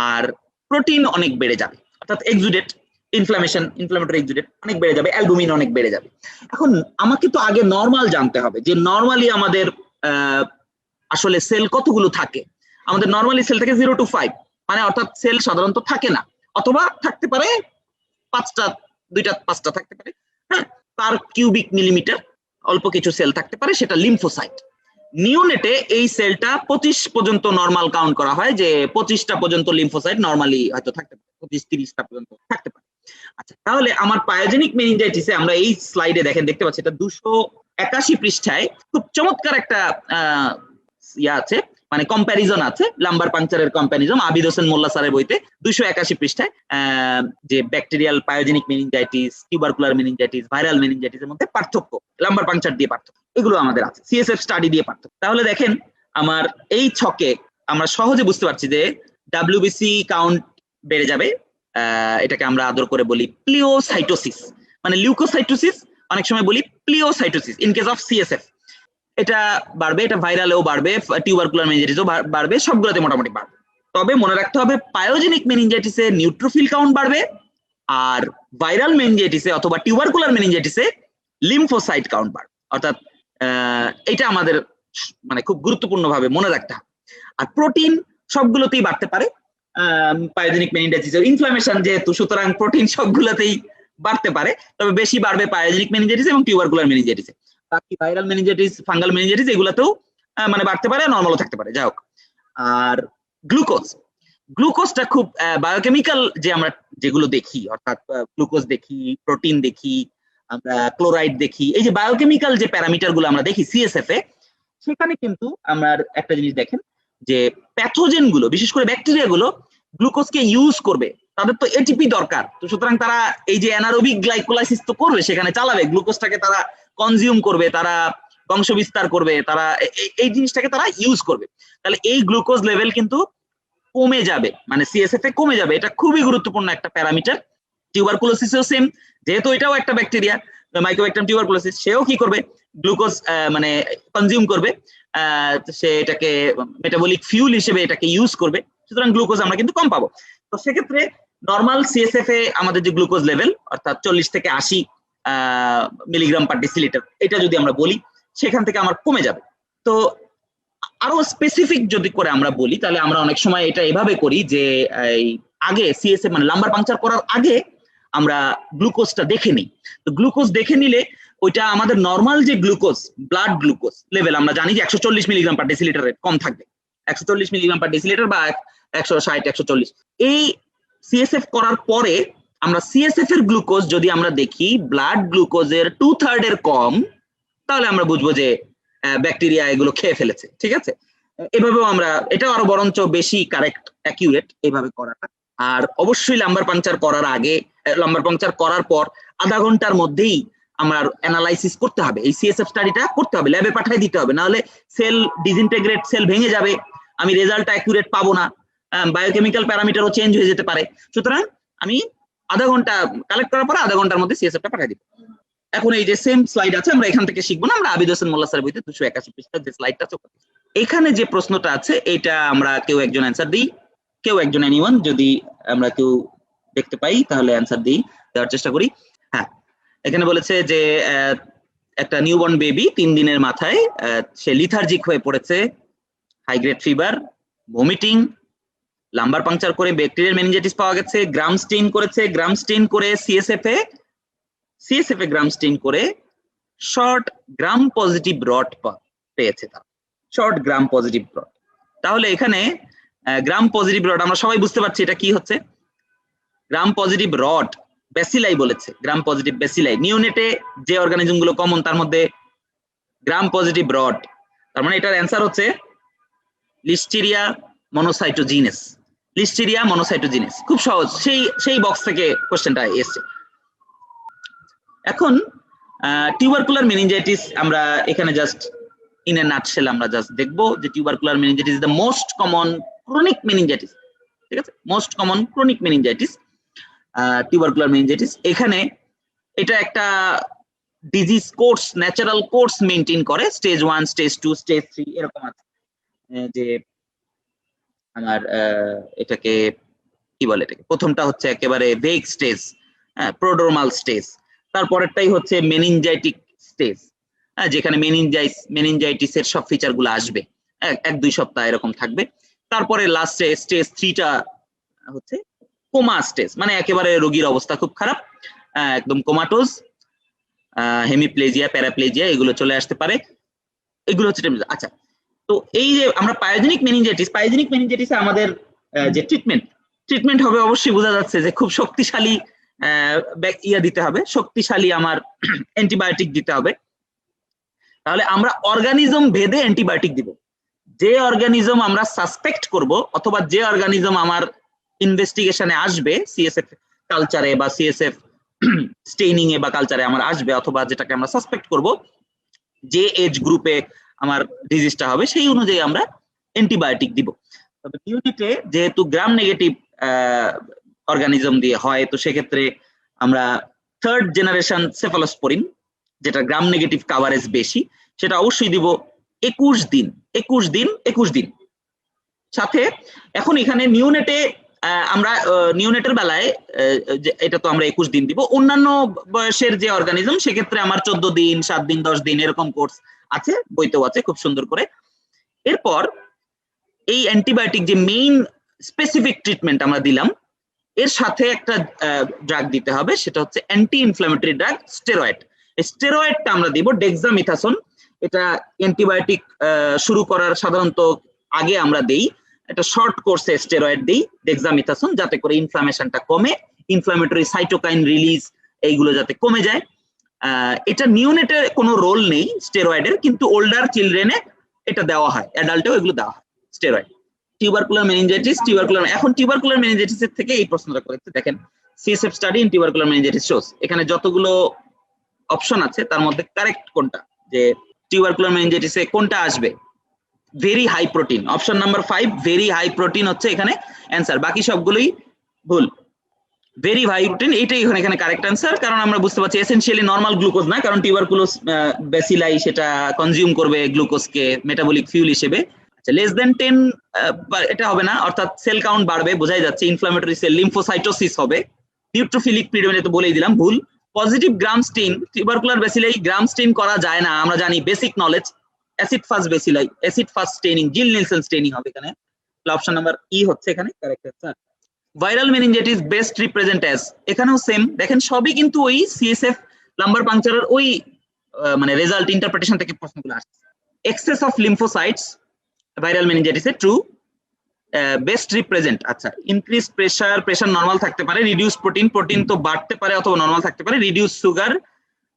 Speaker 2: আর প্রোটিন অনেক বেড়ে যাবে, অর্থাৎ এক্সুডেট ইনফ্ল্যামেটরি এক্সুডেট অনেক বেড়ে যাবে, অ্যালবুমিন অনেক বেড়ে যাবে। এখন আমাকে তো আগে নরমাল জানতে হবে, যে নরমালি আমাদের আসলে সেল কতগুলো থাকে। আমাদের নরমালি সেল থেকে 0 to 5, মানে অর্থাৎ সেল সাধারণত থাকে না, অথবা থাকতে পারে 5টা, 2টা 5টা থাকতে পারে, হ্যাঁ, পার কিউবিক মিলিমিটার অল্প কিছু সেল থাকতে পারে, সেটা লিম্ফোসাইট। নিওনেটে এই সেলটা 25 পর্যন্ত নরমাল কাউন্ট করা হয়, যে 25টা পর্যন্ত লিম্ফোসাইট নরমালি হয়তো থাকতে পারে, 25-30টা পর্যন্ত থাকতে পারে। তাহলে আমার পায়োজেনিক মেনিনজাইটিসে আমরা এই স্লাইডে দেখতে পাচ্ছি এটা 281 পৃষ্ঠায় খুব চমৎকার একটা আছে, মানে কম্প্যারিজন আছে, লাম্বার পাংচারের কম্প্যারিজন আবিদ হোসেন মোল্লা স্যারের বইতে 281 পৃষ্ঠায় যে bacterial pyogenic meningitis, tubercular meningitis, viral মেনিনজাইটিসের মধ্যে পার্থক্য, লাম্বার পাংচার দিয়ে পার্থক্য, এগুলো আমাদের আছে, সিএসএফ স্টাডি দিয়ে পার্থক্য। তাহলে দেখেন আমার এই ছকে আমরা সহজে বুঝতে পারছি যে ডাব্লিউবিসি কাউন্ট বেড়ে যাবে, এটাকে আমরা আদর করে বলি প্লিওসাইটোসিস, মানে লিউকোসাইটোসিস, অনেক সময় বলি প্লিওসাইটোসিস ইন কেস অফ সিএসএফ। এটা বাড়বে, এটা ভাইরালেও বাড়বে, টিউবারকুলার মেনিনজাইটিসও বাড়বে, সবগুলোতে মোটামুটি বাড়বে। তবে মনে রাখতে হবে পায়োজেনিক মেনিনজাইটিসে নিউট্রোফিল কাউন্ট বাড়বে, আর ভাইরাল মেনিনজাইটিসে অথবা টিউবারকুলার মেনিনজাইটিসে লিম্ফোসাইট কাউন্ট বাড়বে। অর্থাৎ এটা আমাদের মানে খুব গুরুত্বপূর্ণভাবে মনে রাখতে হবে। আর প্রোটিন সবগুলোতেই বাড়তে পারে পায়োজেনিক মেনিনজাইটিসের ইনফ্লামেশন যেহেতু, সুতরাং প্রোটিন সবগুলোতেই বাড়তে পারে, তবে বেশি বাড়বে পায়োজেনিক মেনিনজাইটিস এবং টিউবারকুলার মেনিনজাইটিসে। বাকি ভাইরাল মেনিনজাইটিস, ফাঙ্গাল মেনিনজাইটিস এগুলোতেও মানে বাড়তে পারে, নরমালও থাকতে পারে, যাই হোক। আর গ্লুকোজটা খুব বায়োকেমিক্যাল যে আমরা যেগুলো দেখি, অর্থাৎ গ্লুকোজ দেখি, প্রোটিন দেখি, আমরা ক্লোরাইড দেখি, এই যে বায়োকেমিক্যাল যে প্যারামিটার গুলো আমরা দেখি সিএসএফ এ, সেখানে কিন্তু আমরা একটা জিনিস দেখেন যে প্যাথোজেন গুলো, বিশেষ করে ব্যাকটেরিয়া গুলো গ্লুকোজকে ইউজ করবে, তাদের তো এটিপি দরকার, তো সুতরাং তারা এই যে অ্যানারোবিক গ্লাইকোলাইসিস তো করবে, সেখানে চালাবে, গ্লুকোজটাকে তারা কনজিউম করবে, তারা বংশ বিস্তার করবে, তারা এই জিনিসটাকে তারা ইউজ করবে। তাহলে এই গ্লুকোজ লেভেল কিন্তু কমে যাবে, মানে সিএসএফ এ কমে যাবে, এটা খুবই গুরুত্বপূর্ণ একটা প্যারামিটার। টিউবারকুলোসিসও সেম, যেহেতু এটাও একটা ব্যাকটেরিয়া, মাইক্রোব্যাকটেরিয়াম টিউবারকুলোসিস, সেও কি করবে, গ্লুকোজ মানে কনজিউম করবে, সে এটাকে মেটাবলিক ফিউল হিসেবে এটাকে ইউজ করবে, সুতরাং গ্লুকোজ আমরা কিন্তু কম পাবো। তো সেক্ষেত্রে নর্মাল সিএসএফ এ আমাদের যে গ্লুকোজ লেভেল, অর্থাৎ 40 থেকে 80 মিলিগ্রাম পার ডেসিলিটার, এটা যদি আমরা বলি, সেখান থেকে আমার কমে যাবে। তো আরো স্পেসিফিক যদি করে আমরা বলি, তাহলে আমরা অনেক সময় এটা এভাবে করি যে আগে সিএসএফ মানে লাম্বার পাংচার করার আগে আমরা গ্লুকোজটা দেখে নিই। তো গ্লুকোজ দেখে নিলে ওইটা আমাদের নর্মাল যে গ্লুকোজ, ব্লাড গ্লুকোজ লেভেল আমরা জানি যে 140 মিলিগ্রাম পার ডেসিলিটারের কম থাকবে, 140 মিলিগ্রাম পার ডেসিলিটার বা 160 140। এই সিএসএফ করার পরে আমরা সিএসএফ এর গ্লুকোজ যদি আমরা দেখি ব্লাড গ্লুকোজের 2/3 এর কম, তাহলে আমরা বুঝবো যে ব্যাকটেরিয়া এগুলো খেয়ে ফেলেছে, ঠিক আছে। এভাবেও আমরা, এটা আরো বরঞ্চ বেশি কারেক্ট, অ্যাকিউরেট এভাবে করাটা। আর অবশ্যই লাম্বার পাংচার করার আগে, লাম্বার পাংচার করার পর আধা ঘন্টার মধ্যেই আমার অ্যানালাইসিস করতে হবে, এই সিএসএফ স্টাডিটা করতে হবে, ল্যাবে পাঠিয়ে দিতে হবে, নাহলে সেল ডিসইন্টিগ্রেট, সেল ভেঙে যাবে, আমি রেজাল্টটা অ্যাকিউরেট পাবো না, বায়োকেমিক্যাল প্যারামিটারও চেঞ্জ হয়ে যেতে পারে। সুতরাং আমি আধা ঘন্টা কালেক্ট করার পরে আধা ঘন্টার মধ্যে সিএসএফটা পাঠিয়ে দিব। এখন এই যে সেম স্লাইড আছে, আমরা এখান থেকে শিখবো না, আমরা আবিদ হোসেন মোল্লা স্যারের বইতে 281 পৃষ্ঠার যে স্লাইডটা আছে, এখানে যে প্রশ্নটা আছে এটা আমরা কেউ একজন অ্যান্সার দিই, কেউ একজন এনিওয়ান, যদি আমরা কেউ দেখতে পাই তাহলে অ্যান্সার দিই, দেওয়ার চেষ্টা করি। হ্যাঁ, এখানে বলেছে যে একটা নিউবর্ন বেবি 3 দিনের মাথায় সে লিথার্জিক হয়ে পড়েছে, high grade fever, vomiting, lumbar puncture করে ব্যাকটেরিয়াল মেনিনজাইটিস পাওয়া গেছে, গ্রাম স্টেইন করেছে, গ্রাম স্টেইন করে সিএসএফ এ গ্রাম স্টেইন করে শর্ট গ্রাম পজিটিভ রড পেয়েছে, তার শর্ট গ্রাম পজিটিভ রড। তাহলে এখানে গ্রাম পজিটিভ রড আমরা সবাই বুঝতে পারছি এটা কি হচ্ছে, গ্রাম পজিটিভ রড ব্যাসিলাই বলেছে, গ্রাম পজিটিভ ব্যাসিলাই, নিওনেটে যে অর্গানিজম গুলো কমন তার মধ্যে গ্রাম পজিটিভ রড, তার মানে এটার অ্যান্সার হচ্ছে লিস্টেরিয়া মনোসাইটোজিনেস, লিস্টেরিয়া মনোসাইটোজিনেস। খুব সহজ, সেই বক্স থেকে কোশ্চেনটা এসছে। এখন টিউবারকুলার মেনিনজাইটিস আমরা এখানে জাস্ট ইন এ নাটশেল আমরা জাস্ট দেখবো যে tubercular meningitis is the most common chronic meningitis, ঠিক আছে, most common chronic meningitis, tubercular meningitis. এখানে এটা একটা disease course, natural course maintain করে, স্টেজ 1, স্টেজ 2, স্টেজ 3 এরকম আছে, যে আমার এটাকে কি বলে, এটাকে প্রথমটা হচ্ছে একেবারে ভেগ স্টেজ, প্রোড্রোমাল স্টেজ, তারপরেরটাই হচ্ছে মেনিনজাইটিক স্টেজ, যেখানে মেনিনজাইটিসের সব ফিচার গুলো আসবে, 1-2 সপ্তাহ এরকম থাকবে। তারপরে লাস্টে স্টেজ 3টা হচ্ছে কোমা স্টেজ, মানে একেবারে রোগীর অবস্থা খুব খারাপ, একদম কোমাটোজ, হেমিপ্লেজিয়া, প্যারাপ্লেজিয়া এগুলো চলে আসতে পারে, এগুলো হচ্ছে। আচ্ছা, তো এই যে আমরা পায়োজেনিক মেনিনজাইটিসে আমাদের যে ট্রিটমেন্ট হবে, অবশ্যই বোঝা যাচ্ছে যে খুব শক্তিশালী ইয়া দিতে হবে, শক্তিশালী আমার অ্যান্টিবায়োটিক দিতে হবে। তাহলে আমরা অর্গানিজম ভেদে অ্যান্টিবায়োটিক দিব। যে অর্গানিজম আমরা সাসপেক্ট করব অথবা যে অর্গানিজম আমার ইনভেস্টিগেশনে আসবে সিএসএফ কালচারে বা সিএসএফ স্টেইনিং এ বা কালচারে আমার আসবে, অথবা যেটাকে আমরা সাসপেক্ট করব, যে এজ গ্রুপে আমার ডিজিজটা হবে সেই অনুযায়ী আমরা অ্যান্টিবায়োটিক দিব। তবে ইউনিটে যেহেতু গ্রাম নেগেটিভ অর্গানিজম দিয়ে হয়, তো সেক্ষেত্রে আমরা থার্ড জেনারেশন সেফালোস্পোরিন, যেটা গ্রাম নেগেটিভ কাভারেজ বেশি, সেটা অবশ্যই দিব 21 দিন 21 দিন 21 দিন। সাথে এখন এখানে নিউনেটে আমরা নিউনেটের বেলায় এটা তো আমরা 21 দিন দিব। অন্যান্য বয়সের যে অর্গানিজম সেক্ষেত্রে আমার 14 দিন 7 দিন 10 দিন এরকম কোর্স আছে, বইতেও আছে খুব সুন্দর করে। এরপর এই অ্যান্টিবায়োটিক যে মেইন স্পেসিফিক ট্রিটমেন্ট আমরা দিলাম, এর সাথে একটা ড্রাগ দিতে হবে, সেটা হচ্ছে অ্যান্টি ইনফ্ল্যামেটরি ড্রাগ স্টেরয়েড। এই স্টেরয়েডটা আমরা দিব ডেক্সামিথাসোন। এটা অ্যান্টিবায়োটিক শুরু করার সাধারণত আগে আমরা দেই, একটা শর্ট কোর্সে স্টেরয়েড দেই ডেক্সামিথাসোন, যাতে করে ইনফ্লামেশনটা কমে, ইনফ্লামেটরি সাইটোকাইন রিলিজ এইগুলো যাতে কমে যায়। এটা নিওনেটে কোনো রোল নেই স্টেরয়েডের, কিন্তু ওল্ডার চিলড্রেনে এটা দেওয়া হয়, অ্যাডাল্টেও এগুলো দেওয়া হয় স্টেরয়েড। টিউবারকুলার মেনিনজাইটিস, এখন টিউবারকুলার মেনিনজাইটিসের থেকে এই প্রশ্নটা করেছে। দেখেন, CSF study in tubercular meningitis shows, এখানে যতগুলো অপশন আছে তার মধ্যে কারেক্ট কোনটা, যে টিউবারকুলার মেনিনজাইটিসে কোনটা আসবে? Very high protein, option number 5 very high protein হচ্ছে এখানে অ্যান্সার, বাকি সবগুলোই ভুল। ভেরি হাই প্রোটিন এইটাই এখানে কারেক্ট অ্যান্সার, কারণ আমরা বুঝতে পারছি এসেনশিয়ালি নরমাল গ্লুকোজ না, কারণ টিউবারকুলোস ব্যাসিলাই সেটা কনজিউম করবে গ্লুকোজকে মেটাবলিক ফিউল হিসেবে। আচ্ছা, লেস দেন 10 এটা হবে না, অর্থাৎ সেল কাউন্ট বাড়বে, বোঝাই যাচ্ছে ইনফ্লামেটরি সেল লিম্ফোসাইটোসিস হবে। নিউট্রোফিলিক পিরিয়ডে তো বলেই দিলাম ভুল। Positive gram stain, tubercular bacilli gram stain করা যায় না, আমরা জানি, basic knowledge. Acid fast bacilli, acid fast staining, Ziehl Neelsen staining হবে এখানে। অপশন নাম্বার ই হচ্ছে এখানে correct answer. Viral meningitis best represent as, এখানেও সেম, দেখেন সবই কিন্তু ওই সিএসএফ লাম্বার পাংচারের ওই মানে রেজাল্ট ইন্টারপ্রিটেশন থেকে প্রশ্নগুলো আসছে। এক্সেস অফ লিম্ফোসাইটস ভাইরাল মেনিনজাইটিসে ট্রু, বেস্ট রিপ্রেজেন্ট। আচ্ছা, ইনক্রিজ প্রেসার, প্রেসার নরমাল থাকতে পারে, রিডিউস প্রোটিন, প্রোটিন তো বাড়তে পারে অথবা নরমাল থাকতে পারে, রিডিউস সুগার,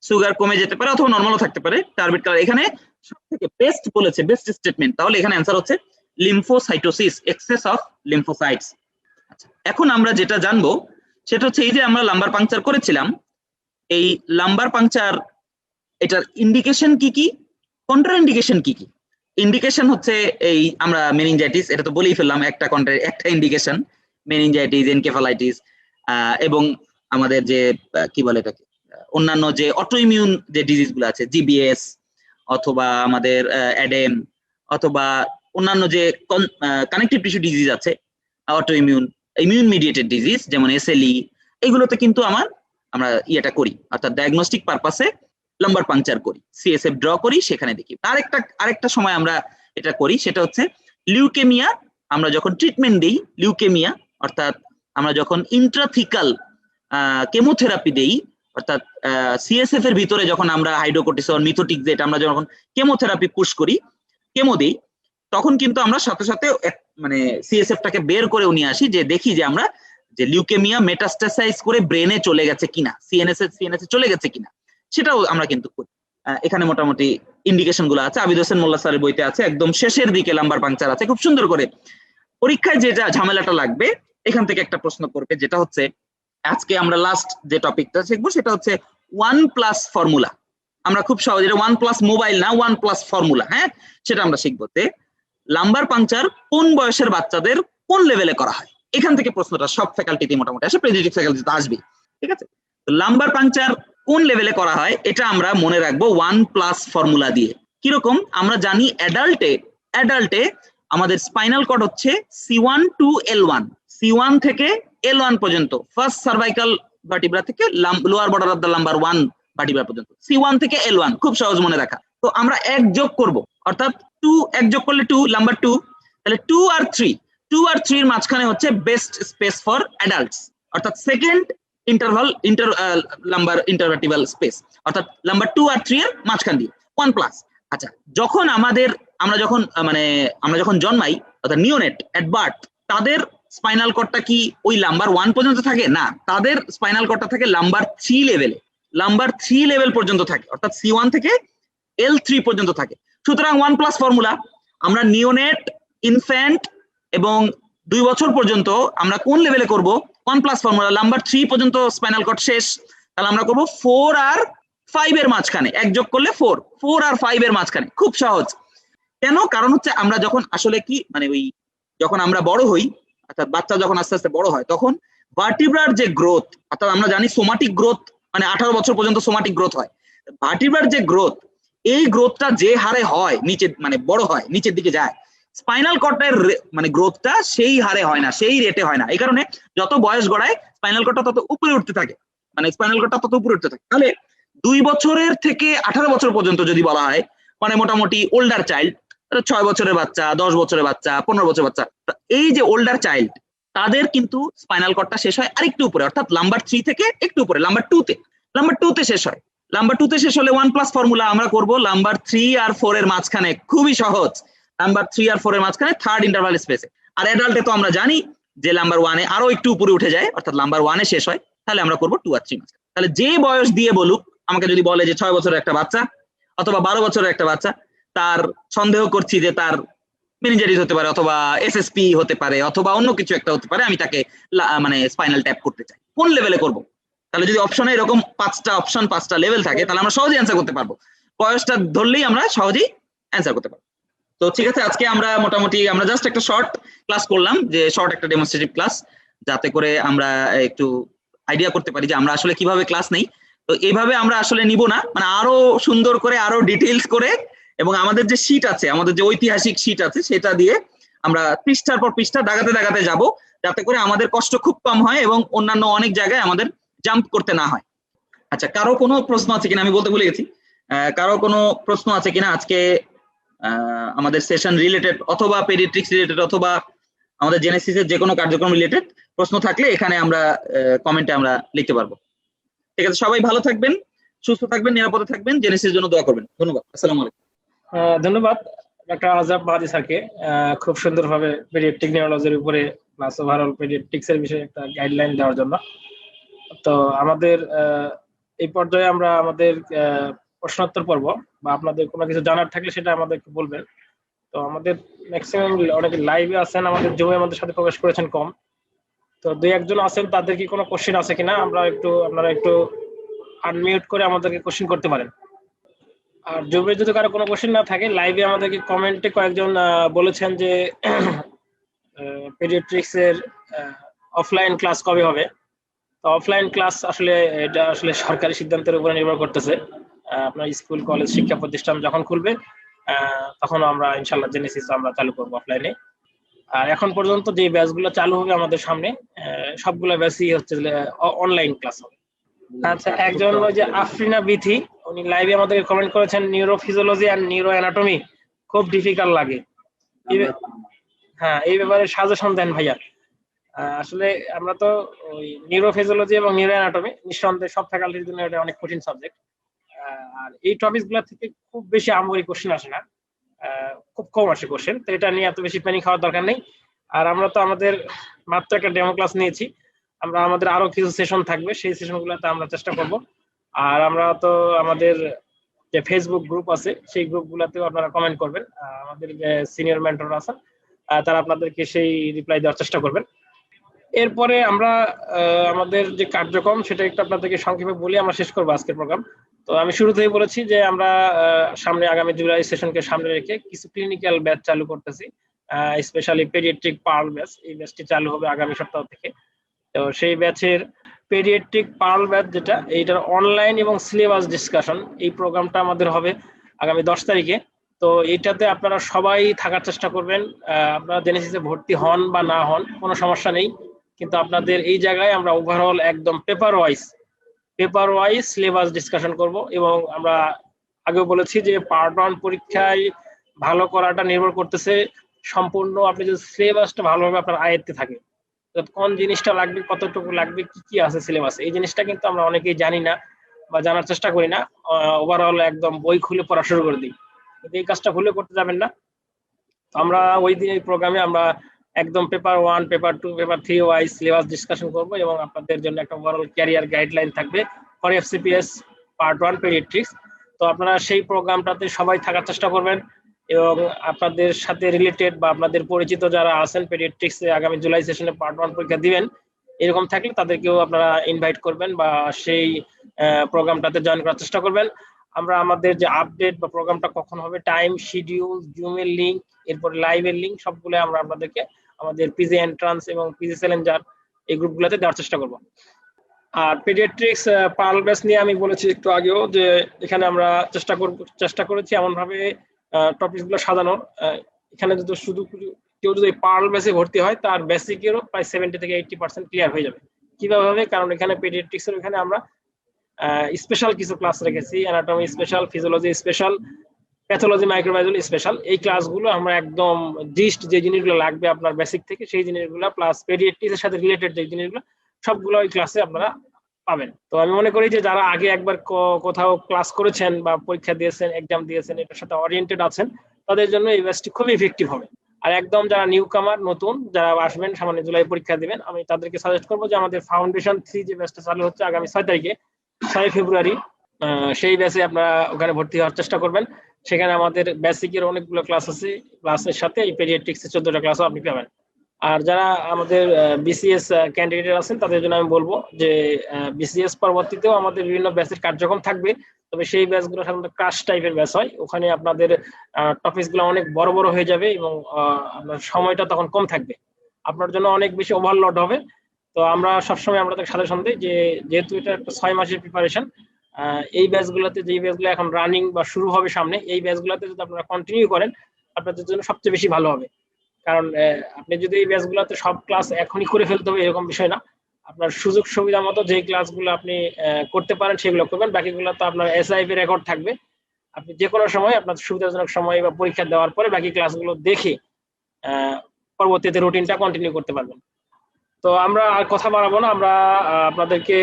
Speaker 2: সুগার কমে যেতে পারে অথবা নরমালও থাকতে পারে, টার্বিড কালার। এখানে সবথেকে বেস্ট বলেছে, বেস্ট স্টেটমেন্ট, তাহলে এখানে অ্যান্সার হচ্ছে লিম্ফোসাইটোসিস, এক্সেস অফ লিম্ফোসাইটস। আচ্ছা, এখন আমরা যেটা জানবো সেটা হচ্ছে এই যে আমরা লাম্বার পাংচার করেছিলাম, এই লাম্বার পাংচার এটার ইন্ডিকেশন কি কি, কন্ট্রা ইন্ডিকেশন কি কি? ইন্ডিকেশন হচ্ছে এই আমরা মেনিনজাইটিস, এটা তো বলেই ফেললাম, একটা ইন্ডিকেশন মেনিনজাইটিস, এনকেফালাইটিস, এবং আমাদের যে কি বলে এটাকে অন্যান্য যে অটোইমিউন যে ডিজিজ গুলো আছে, জিবিএস অথবা আমাদের অ্যাডেম অথবা অন্যান্য যে কানেকটিভ টিস্যু ডিজিজ আছে, অটোইমিউন ইমিউন মিডিয়েটেড ডিজিজ যেমন এসএলই, এগুলোতে কিন্তু আমরা ইয়েটা করি, অর্থাৎ ডায়াগনস্টিক পারপাসে লাম্বার পাংচার করি, সিএসএফ ড্র করি, সেখানে দেখি। আরেকটা সময় আমরা এটা করি, সেটা হচ্ছে লিউকেমিয়া। আমরা যখন ট্রিটমেন্ট দিই লিউকেমিয়া, অর্থাৎ আমরা যখন ইন্ট্রাথিকাল কেমোথেরাপি দেই, অর্থাৎ সিএসএফ এর ভিতরে যখন আমরা হাইড্রোকর্টিসন, মিথোটিক্সেট আমরা যখন কেমোথেরাপি পুশ করি, কেমো দিই, তখন কিন্তু আমরা সাথে সাথে মানে সিএসএফটাকে বের করে নিয়ে আসি, যে দেখি যে আমরা যে লিউকেমিয়া মেটাস্টাসাইজ করে ব্রেনে চলে গেছে কিনা, সিএনএস চলে গেছে কিনা, সেটাও আমরা কিন্তু করি। এখানে মোটামুটি ইন্ডিকেশন গুলো আছে, আবিদ হোসেন মোল্লা স্যারের বইতে আছে, একদম শেষের দিকে লাম্বার পাংচার আছে খুব সুন্দর করে। পরীক্ষায় যেটা ঝামেলাটা লাগবে, এখান থেকে একটা প্রশ্ন করবে, যেটা হচ্ছে আজকে আমরা লাস্ট যে টপিকটা শিখবো সেটা হচ্ছে 1+ ফর্মুলা। আমরা খুব সহজে 1+ মোবাইল না, 1+ ফর্মুলা, হ্যাঁ, সেটা আমরা শিখবো। লাম্বার পাংচার কোন বয়সের বাচ্চাদের কোন লেভেলে করা হয়, এখান থেকে প্রশ্নটা সব ফ্যাকাল্টিতে মোটামুটি আসে, পেডিয়াট্রিক ফ্যাকাল্টিতে আসবে, ঠিক আছে? লাম্বার পাংচার কোন লেভেলে করা হয় এটা আমরা মনে রাখবো 1+ ফর্মুলা দিয়ে। কিরকম? আমরা জানি অ্যাডাল্টে আমাদের স্পাইনাল কর্ড হচ্ছে C1 to L1, C1 থেকে L1 পর্যন্ত, ফার্স্ট সার্ভাইকাল ভার্টিব্রা থেকে lower border of the lumber 1 vertebra পর্যন্ত, C1 থেকে L1, খুব সহজ মনে রাখা। তো আমরা এক যোগ করব, অর্থাৎ 2 এক যোগ করলে 2, লাম্বার 2, তাহলে 2 আর 3 এর মাঝখানে হচ্ছে বেস্ট স্পেস ফর অ্যাডাল্টস, অর্থাৎ সেকেন্ড লাম্বার ইন্টারভার্টিবাল স্পেস, অর্থাৎ লাম্বার 2 আর 3 এর মাঝখান দিয়ে 1+। আচ্ছা, যখন আমরা যখন জন্মাই, অর্থাৎ নিওনেট এট বার্থ, তাদের স্পাইনাল কর্ডটা কি ওই নাম্বার 1 পর্যন্ত থাকে? না, তাদের স্পাইনাল কর্ডটা থাকে নাম্বার 3 লেভেলে, নাম্বার 3 লেভেল পর্যন্ত থাকে, অর্থাৎ C1 থেকে L3 পর্যন্ত থাকে। সুতরাং 1+ ফর্মুলা আমরা নিওনেট, ইনফ্যান্ট এবং 2 বছর পর্যন্ত আমরা কোন লেভেলে করব? 1+ ফর্মুলা, নাম্বার 3 পর্যন্ত স্পাইনাল কর্ড শেষ, তাহলে আমরা করব 4 আর 5 এর মাঝখানে, এক যোগ করলে 4 আর 5 এর মাঝখানে। খুব সহজ। কেন? কারণ হচ্ছে আমরা যখন আসলে কি মানে ওই যখন আমরা বড় হই, অর্থাৎ বাচ্চা যখন আস্তে আস্তে বড় হয়, তখন ভার্টিব্রার যে গ্রোথ, অর্থাৎ আমরা জানি সোমাটিক গ্রোথ মানে 18 বছর পর্যন্ত সোমাটিক গ্রোথ হয়, ভার্টিব্রার যে গ্রোথ, এই গ্রোথটা যে হারে হয় নিচে মানে বড় হয়, নিচের দিকে যায়, স্পাইনাল কর্ডের মানে গ্রোথটা সেই হারে হয় না, সেই রেটে হয় না। এই কারণে যত বয়স গড়ায় স্পাইনাল কর্ডটা তত উপরে উঠতে থাকে, মানে স্পাইনাল কর্ডটা তত উপরে উঠতে থাকে। তাহলে 2 বছরের থেকে 18 বছর পর্যন্ত যদি বলা হয়, মানে মোটামুটি ওল্ডার চাইল্ড, 6 বছরের বাচ্চা, 10 বছরের বাচ্চা, 15 বছরের বাচ্চা, এই যে ওল্ডার চাইল্ড, তাদের কিন্তু স্পাইনাল কর্ডটা শেষ হয় আরেকটু উপরে, অর্থাৎ নাম্বার 3 থেকে একটু উপরে, নাম্বার 2 তে শেষ হয়। নাম্বার 2 তে শেষ হলে 1+ ফর্মুলা আমরা করব নাম্বার 3 আর 4 এর মাঝখানে, খুবই সহজ, নাম্বার 3 আর 4 এর মাঝখানে থার্ড ইন্টারভাল স্পেসে। আর অ্যাডাল্টে তো আমরা জানি যে নাম্বার 1 এ আরো একটু উপরে উঠে যায়, অর্থাৎ নাম্বার 1 এ শেষ হয়, তাহলে আমরা করব 2 আর 3 মাঝখানে। তাহলে যে বয়স দিয়ে বলুক, আমাকে যদি বলে যে 6 বছরের একটা বাচ্চা অথবা 12 বছরের একটা বাচ্চা, তার সন্দেহ করছি যে তার মেনিনজাইটিস হতে পারে, অথবা এসএসপি হতে পারে, অথবা অন্য কিছু একটা হতে পারে, আমি তাকে মানে স্পাইনাল ট্যাপ করতে চাই, কোন লেভেলে করব? তাহলে যদি অপশনে এরকম 5টা অপশন, 5টা লেভেল থাকে, তাহলে আমরা সহজেই অ্যান্সার করতে পারবো। বয়সটা ধরলেই আমরা সহজেই অ্যান্সার করতে পারবো। তো ঠিক আছে, আজকে আমরা মোটামুটি আমরা জাস্ট একটা শর্ট ক্লাস করলাম, যে শর্ট একটা ডেমনস্ট্রেটিভ ক্লাস, যাতে করে আমরা একটু আইডিয়া করতে পারি যে আমরা আসলে কিভাবে ক্লাস নেই। তো এইভাবে আমরা আসলে নিব না, মানে আরো সুন্দর করে, আরো ডিটেইলস করে, এবং আমাদের যে শীট আছে, আমাদের যে ঐতিহাসিক শীট আছে, সেটা দিয়ে আমরা পৃষ্ঠার পর পৃষ্ঠা দাগাতে দাগাতে যাব, যাতে করে আমাদের কষ্ট খুব কম হয় এবং অন্যান্য অনেক জায়গায় আমাদের জাম্প করতে না হয়। আচ্ছা, কারো কোনো প্রশ্ন আছে কিনা? আমি বলতে ভুলে গেছি, কারো কোনো প্রশ্ন আছে কিনা আজকে আমাদের সেশন রিলেটেড, অথবা পেডিয়াট্রিক্স রিলেটেড, অথবা আমাদের জেনেসিসের যে কোনো কার্যক্রম রিলেটেড প্রশ্ন থাকলে এখানে আমরা কমেন্টে আমরা লিখতে পারবো। ঠিক আছে, সবাই ভালো থাকবেন, সুস্থ থাকবেন, নিরাপদে থাকবেন, জেনেসিসের জন্য দোয়া করবেন। ধন্যবাদ, আসসালামু আলাইকুম।
Speaker 1: ধন্যবাদ ডক্টর আজাব মাহাদি স্যারকে, খুব সুন্দরভাবে পেডিয়াট্রিক নিউরোলজির উপরে প্লাস ওভারঅল পেডিয়াট্রিক্স এর বিষয়ে একটা গাইডলাইন দেওয়ার জন্য। তো আমাদের এই পর্যায়ে আমরা আমাদের প্রশ্নোত্তর পর্ব, বা আপনাদের কোনো কিছু জানার থাকলে সেটা আমাদেরকে বলবেন। তো আমাদের ম্যাক্সিমাম অনেকে লাইভে আছেন, আমাদের জুমে আমাদের সাথে প্রবেশ করেছেন কম, তো 2-1 জন আছেন, তাদের কি কোনো কোশ্চেন আছে কিনা আপনারা একটু আনমিউট করে আমাদেরকে কোশ্চেন করতে পারেন। আর জুমে যদি কারো কোনো কোশ্চেন না থাকে, লাইভে আমাদেরকে কমেন্টে কয়েকজন বলেছেন যে পেডিয়াট্রিক্স এর অফলাইন ক্লাস কবে হবে। তো অফলাইন ক্লাস আসলে এটা আসলে সরকারি সিদ্ধান্তের উপরে নির্ভর করতেছে। আপনার স্কুল, কলেজ, শিক্ষা প্রতিষ্ঠান যখন খুলবে, তখন আমরা ইনশাআল্লাহ জেনেসিস আমরা চালু করবো অফলাইনে। আর এখন পর্যন্ত যে ব্যাচগুলো চালু হবে আমাদের সামনে, সবগুলো ব্যাচই হচ্ছে অনলাইন ক্লাস হবে। আচ্ছা, একজন ওই যে আফরিনা বিথি, উনি লাইভে আমাদেরকে কমেন্ট করেছেন, নিউরোফিজিওলজি এন্ড নিউরো অ্যানাটমি খুব ডিফিকাল্ট লাগে। হ্যাঁ, এই ব্যাপারে সাজেশন দেন ভাইয়া। আসলে আমরা তো ওই নিউরোফিজিওলজি এবং নিউরো অ্যানাটমি নিঃসন্দেহে সব ফ্যাকাল্টির জন্য এটা অনেক কঠিন সাবজেক্ট। আর এই টপিকগুলো থেকে খুব বেশি আমরি কোশ্চেন আসে না, খুব কম আসে কোশ্চেন, তো এটা নিয়ে এত বেশি প্যানিক হওয়ার দরকার নেই। আর আমরা তো আমাদের মাত্র একটা ডেমো ক্লাস নিয়েছি, আমরা আমাদের আরো কিছু সেশন থাকবে, সেই সেশনগুলোতে আমরা চেষ্টা করব। আর আমরা তো আমাদের যে ফেসবুক গ্রুপ আছে, সেই গ্রুপগুলোতেও আপনারা কমেন্ট করবেন, আমাদের যে সিনিয়র মেন্টর আছেন তারা আপনাদেরকে সেই রিপ্লাই দেওয়ার চেষ্টা করবেন। এরপরে আমরা আমাদের যে কার্যক্রম সেটা একটু আপনাদেরকে সংক্ষেপে বলে আমরা শেষ করবো আজকের প্রোগ্রাম। তো আমি শুরুতেই বলেছি যে আমরা সামনে আগামী জুলাই সেশনকে সামনে রেখে কিছু ক্লিনিক্যাল ব্যাচ চালু করতেছি, স্পেশালি পেডিয়াট্রিক পার্ল ব্যাচ। এই ব্যাচটি চালু হবে আগামী সপ্তাহ থেকে। তো সেই ব্যাচের পেডিয়াট্রিক পার্ল ব্যাচ যেটা, এইটার অনলাইন এবং সিলেবাস ডিসকাশন, এই প্রোগ্রামটা আমাদের হবে আগামী 10 তারিখে। তো এইটাতে আপনারা সবাই থাকার চেষ্টা করবেন। আপনারা জেনেসিসে ভর্তি হন বা না হন কোনো সমস্যা নেই, কিন্তু আপনাদের এই জায়গায় আমরা ওভারঅল একদম পেপার ওয়াইজ সিলেবাস ডিসকাশন করব। এবং আমরা আগেও বলেছি যে পার্ট 1 পরীক্ষায় ভালো করাটা নির্ভর করতেছে সম্পূর্ণ আপনি যদি সিলেবাসটা ভালোভাবে আপনার আয়ত্তে থাকে, কোন জিনিসটা লাগবে, কতটুকু লাগবে, কি কি আছে সিলেবাসে, এই জিনিসটা কিন্তু আমরা অনেকেই জানি না বা জানার চেষ্টা করি না। ওভারঅল একদম বই খুলে পড়া শুরু করে দিই, কিন্তু এই কাজটা ভুলে করতে যাবেন না। আমরা ওই দিন এই প্রোগ্রামে আমরা একদম paper 1, paper 2, paper 3 wise syllabus discussion করব এবং আপনাদের জন্য একটা ওভারঅল ক্যারিয়ার গাইডলাইন থাকবে ফর এফসিপিএস পার্ট 1 পেডিয়াট্রিক্স। তো আপনারা সেই প্রোগ্রামটাতে সবাই থাকার চেষ্টা করবেন এবং আপনাদের সাথে রিলেটেড বা আপনাদের পরিচিত যারা আছেন পেডিয়াট্রিক্সে আগামী জুলাই সেশনে পার্ট 1 পরীক্ষা দিবেন এরকম থাকলে তাদেরকেও আপনারা ইনভাইট করবেন বা সেই প্রোগ্রামটাতে জয়েন করার চেষ্টা করবেন। আমরা আমাদের যে আপডেট বা প্রোগ্রামটা কখন হবে, টাইম শিডিউল, জুমের লিঙ্ক, এরপর লাইভের লিঙ্ক সবগুলো আমরা আপনাদেরকে আমাদের পিজি এন্ট্রান্স এবং পিজি চ্যালেঞ্জার এই গ্রুপগুলোতে দেওয়ার চেষ্টা করব। আর পেডিয়াট্রিক্স পার্ল ব্যাচ নিয়ে আমি বলেছি একটু আগেও যে এখানে আমরা চেষ্টা করেছি এমনভাবে টপিকগুলো সাজানোর, এখানে যদি শুধু কেউ যদি পার্ল ব্যাচে ভর্তি হয় তার বেসিকেরও প্রায় 70 থেকে 80% ক্লিয়ার হয়ে যাবে। কিভাবে হবে? কারণ এখানে পেডিয়াট্রিক্সের এখানে আমরা স্পেশাল কিছু ক্লাস রেখেছি, anatomy special, physiology special, pathology, microbiology special. এই ক্লাসগুলো আমরা একদম জিস্ট যে জিনিসগুলো লাগবে আপনার বেসিক থেকে সেই জিনিসগুলো প্লাস পেডিয়াট্রিক্সের সাথে রিলেটেড যে জিনিসগুলো সবগুলো ওই ক্লাসে আপনারা পাবেন। তো আমি মনে করি যে যারা আগে একবার কোথাও ক্লাস করেছেন বা পরীক্ষা দিয়েছেন, এক্সাম দিয়েছেন, এটার সাথে ওরিয়েন্টেড আছেন, তাদের জন্য এই ব্যাচটি খুবই ইফেক্টিভ হবে। আর একদম যারা নিউ কামার, নতুন যারা আসবেন, সামনে জুলাই পরীক্ষা দিবেন, আমি তাদেরকে সাজেস্ট করবো যে আমাদের ফাউন্ডেশন 3 যে ব্যাচটা চালু হচ্ছে আগামী 6 তারিখে, 6 ফেব্রুয়ারি, সেই ব্যাচে আপনারা ওখানে ভর্তি হওয়ার চেষ্টা করবেন। সেখানে আমাদের বেসিকের অনেকগুলো ক্লাস আছে, ক্লাসের সাথে এই পেডিয়াট্রিক্সের 14টা ক্লাসও আপনি পাবেন। আর যারা আমাদের বিসিএস ক্যান্ডিডেট আছেন তাদের জন্য আমি বলবো যে বিসিএস পরবর্তীতেও আমাদের বিভিন্ন ব্যাচের কার্যক্রম থাকবে, তবে সেই ব্যাচগুলো সাধারণত ক্রাশ টাইপের ব্যাচ হয়। ওখানে আপনাদের টপিকসগুলো অনেক বড় বড় হয়ে যাবে এবং আপনার সময়টা তখন কম থাকবে, আপনার জন্য অনেক বেশি ওভারলোড হবে। তো আমরা সবসময় আমাদের সাজেশন দিই যে যেহেতু এটা একটা 6 মাসের প্রিপারেশন, এই ব্যাচগুলোতে যেই ব্যাচগুলো এখন রানিং বা শুরু হবে সামনে, এই ব্যাচগুলোতে যদি আপনারা কন্টিনিউ করেন আপনাদের জন্য সবচেয়ে বেশি ভালো হবে। কারণ আপনি যদি এই ব্যাচগুলোতে সব ক্লাস এখনই করে ফেলতে হবে এরকম বিষয় না, আপনার সুযোগ সুবিধা মতো যে ক্লাসগুলো আপনি করতে পারেন সেগুলো করবেন, বাকিগুলো তো আপনার এসআইপি রেকর্ড থাকবে, আপনি যে কোনো সময় আপনার সুবিধাজনক সময় বা পরীক্ষা দেওয়ার পরে বাকি ক্লাসগুলো দেখে পরবর্তীতে রুটিনটা কন্টিনিউ করতে পারবেন। তো আমরা আর কথা বাড়াবো না, আমরা আপনাদেরকে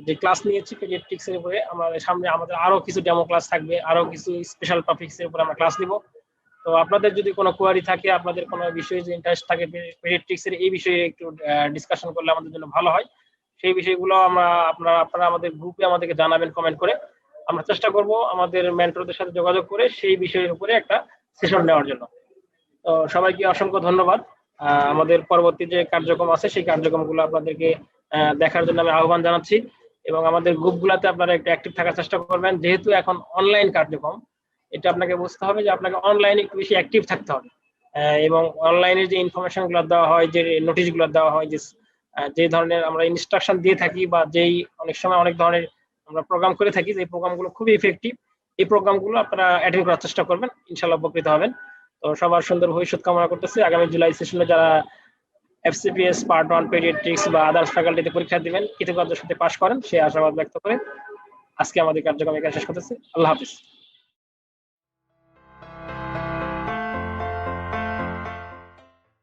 Speaker 1: যে ক্লাস নিয়েছি পেডিয়াট্রিক্স এর উপরে, আমাদের সামনে আমাদের আরো কিছু ডেমো ক্লাস থাকবে, আরো কিছু স্পেশাল টপিকস এর উপরে আমরা ক্লাস নিব। তো আপনাদের যদি কোনো কোয়ারি থাকে, আপনাদের কোনো বিষয়ে যে ইন্টারেস্ট থাকে পেডিয়াট্রিক্স এর, এই বিষয়ে একটু ডিসকাশন করলে আমাদের জন্য ভালো হয়। সেই বিষয়গুলো আপনারা আমাদের গ্রুপে আমাদেরকে জানাবেন কমেন্ট করে, আমরা চেষ্টা করব আমাদের মেন্টরদের সাথে যোগাযোগ করে সেই বিষয়ের উপরে একটা সেশন নেওয়ার জন্য। তো সবাইকে অসংখ্য ধন্যবাদ। আমাদের পরবর্তী যে কার্যক্রম আছে সেই কার্যক্রমগুলো আপনাদেরকে দেখার জন্য আমি আহ্বান জানাচ্ছি এবং আমাদের গ্রুপগুলোতে আপনারা একটু অ্যাক্টিভ থাকার চেষ্টা করবেন। যেহেতু এখন অনলাইন কার্যক্রম, এটা আপনাকে বুঝতে হবে যে আপনাকে অনলাইনে একটু বেশি অ্যাক্টিভ থাকতে হবে এবং অনলাইনে যে ইনফরমেশন গুলো দেওয়া হয়, যে নোটিশ গুলো দেওয়া হয়, যে ধরনের আমরা ইনস্ট্রাকশন দিয়ে থাকি বা যেই অনেক সময় অনেক ধরনের আমরা প্রোগ্রাম করে থাকি, যে প্রোগ্রামগুলো খুবই ইফেক্টিভ, এই প্রোগ্রামগুলো আপনারা অ্যাটেন্ড করার চেষ্টা করবেন, ইনশাআল্লাহ উপকৃত হবেন। তো সবার সুন্দর ভবিষ্যৎ কামনা করতেছি। আগামী জুলাই সেশনে যারা এফসিপিএস পার্ট 1 পেডিয়াট্রিক্স বা আদার্স ফ্যাকাল্টিতে পরীক্ষা দিবেন, কৃতজ্ঞতার সাথে পাশ করেন সেই আশাবাদ ব্যক্ত করে আজকে আমাদের কার্যক্রম এখানে শেষ করতেছি। আল্লাহ হাফিজ।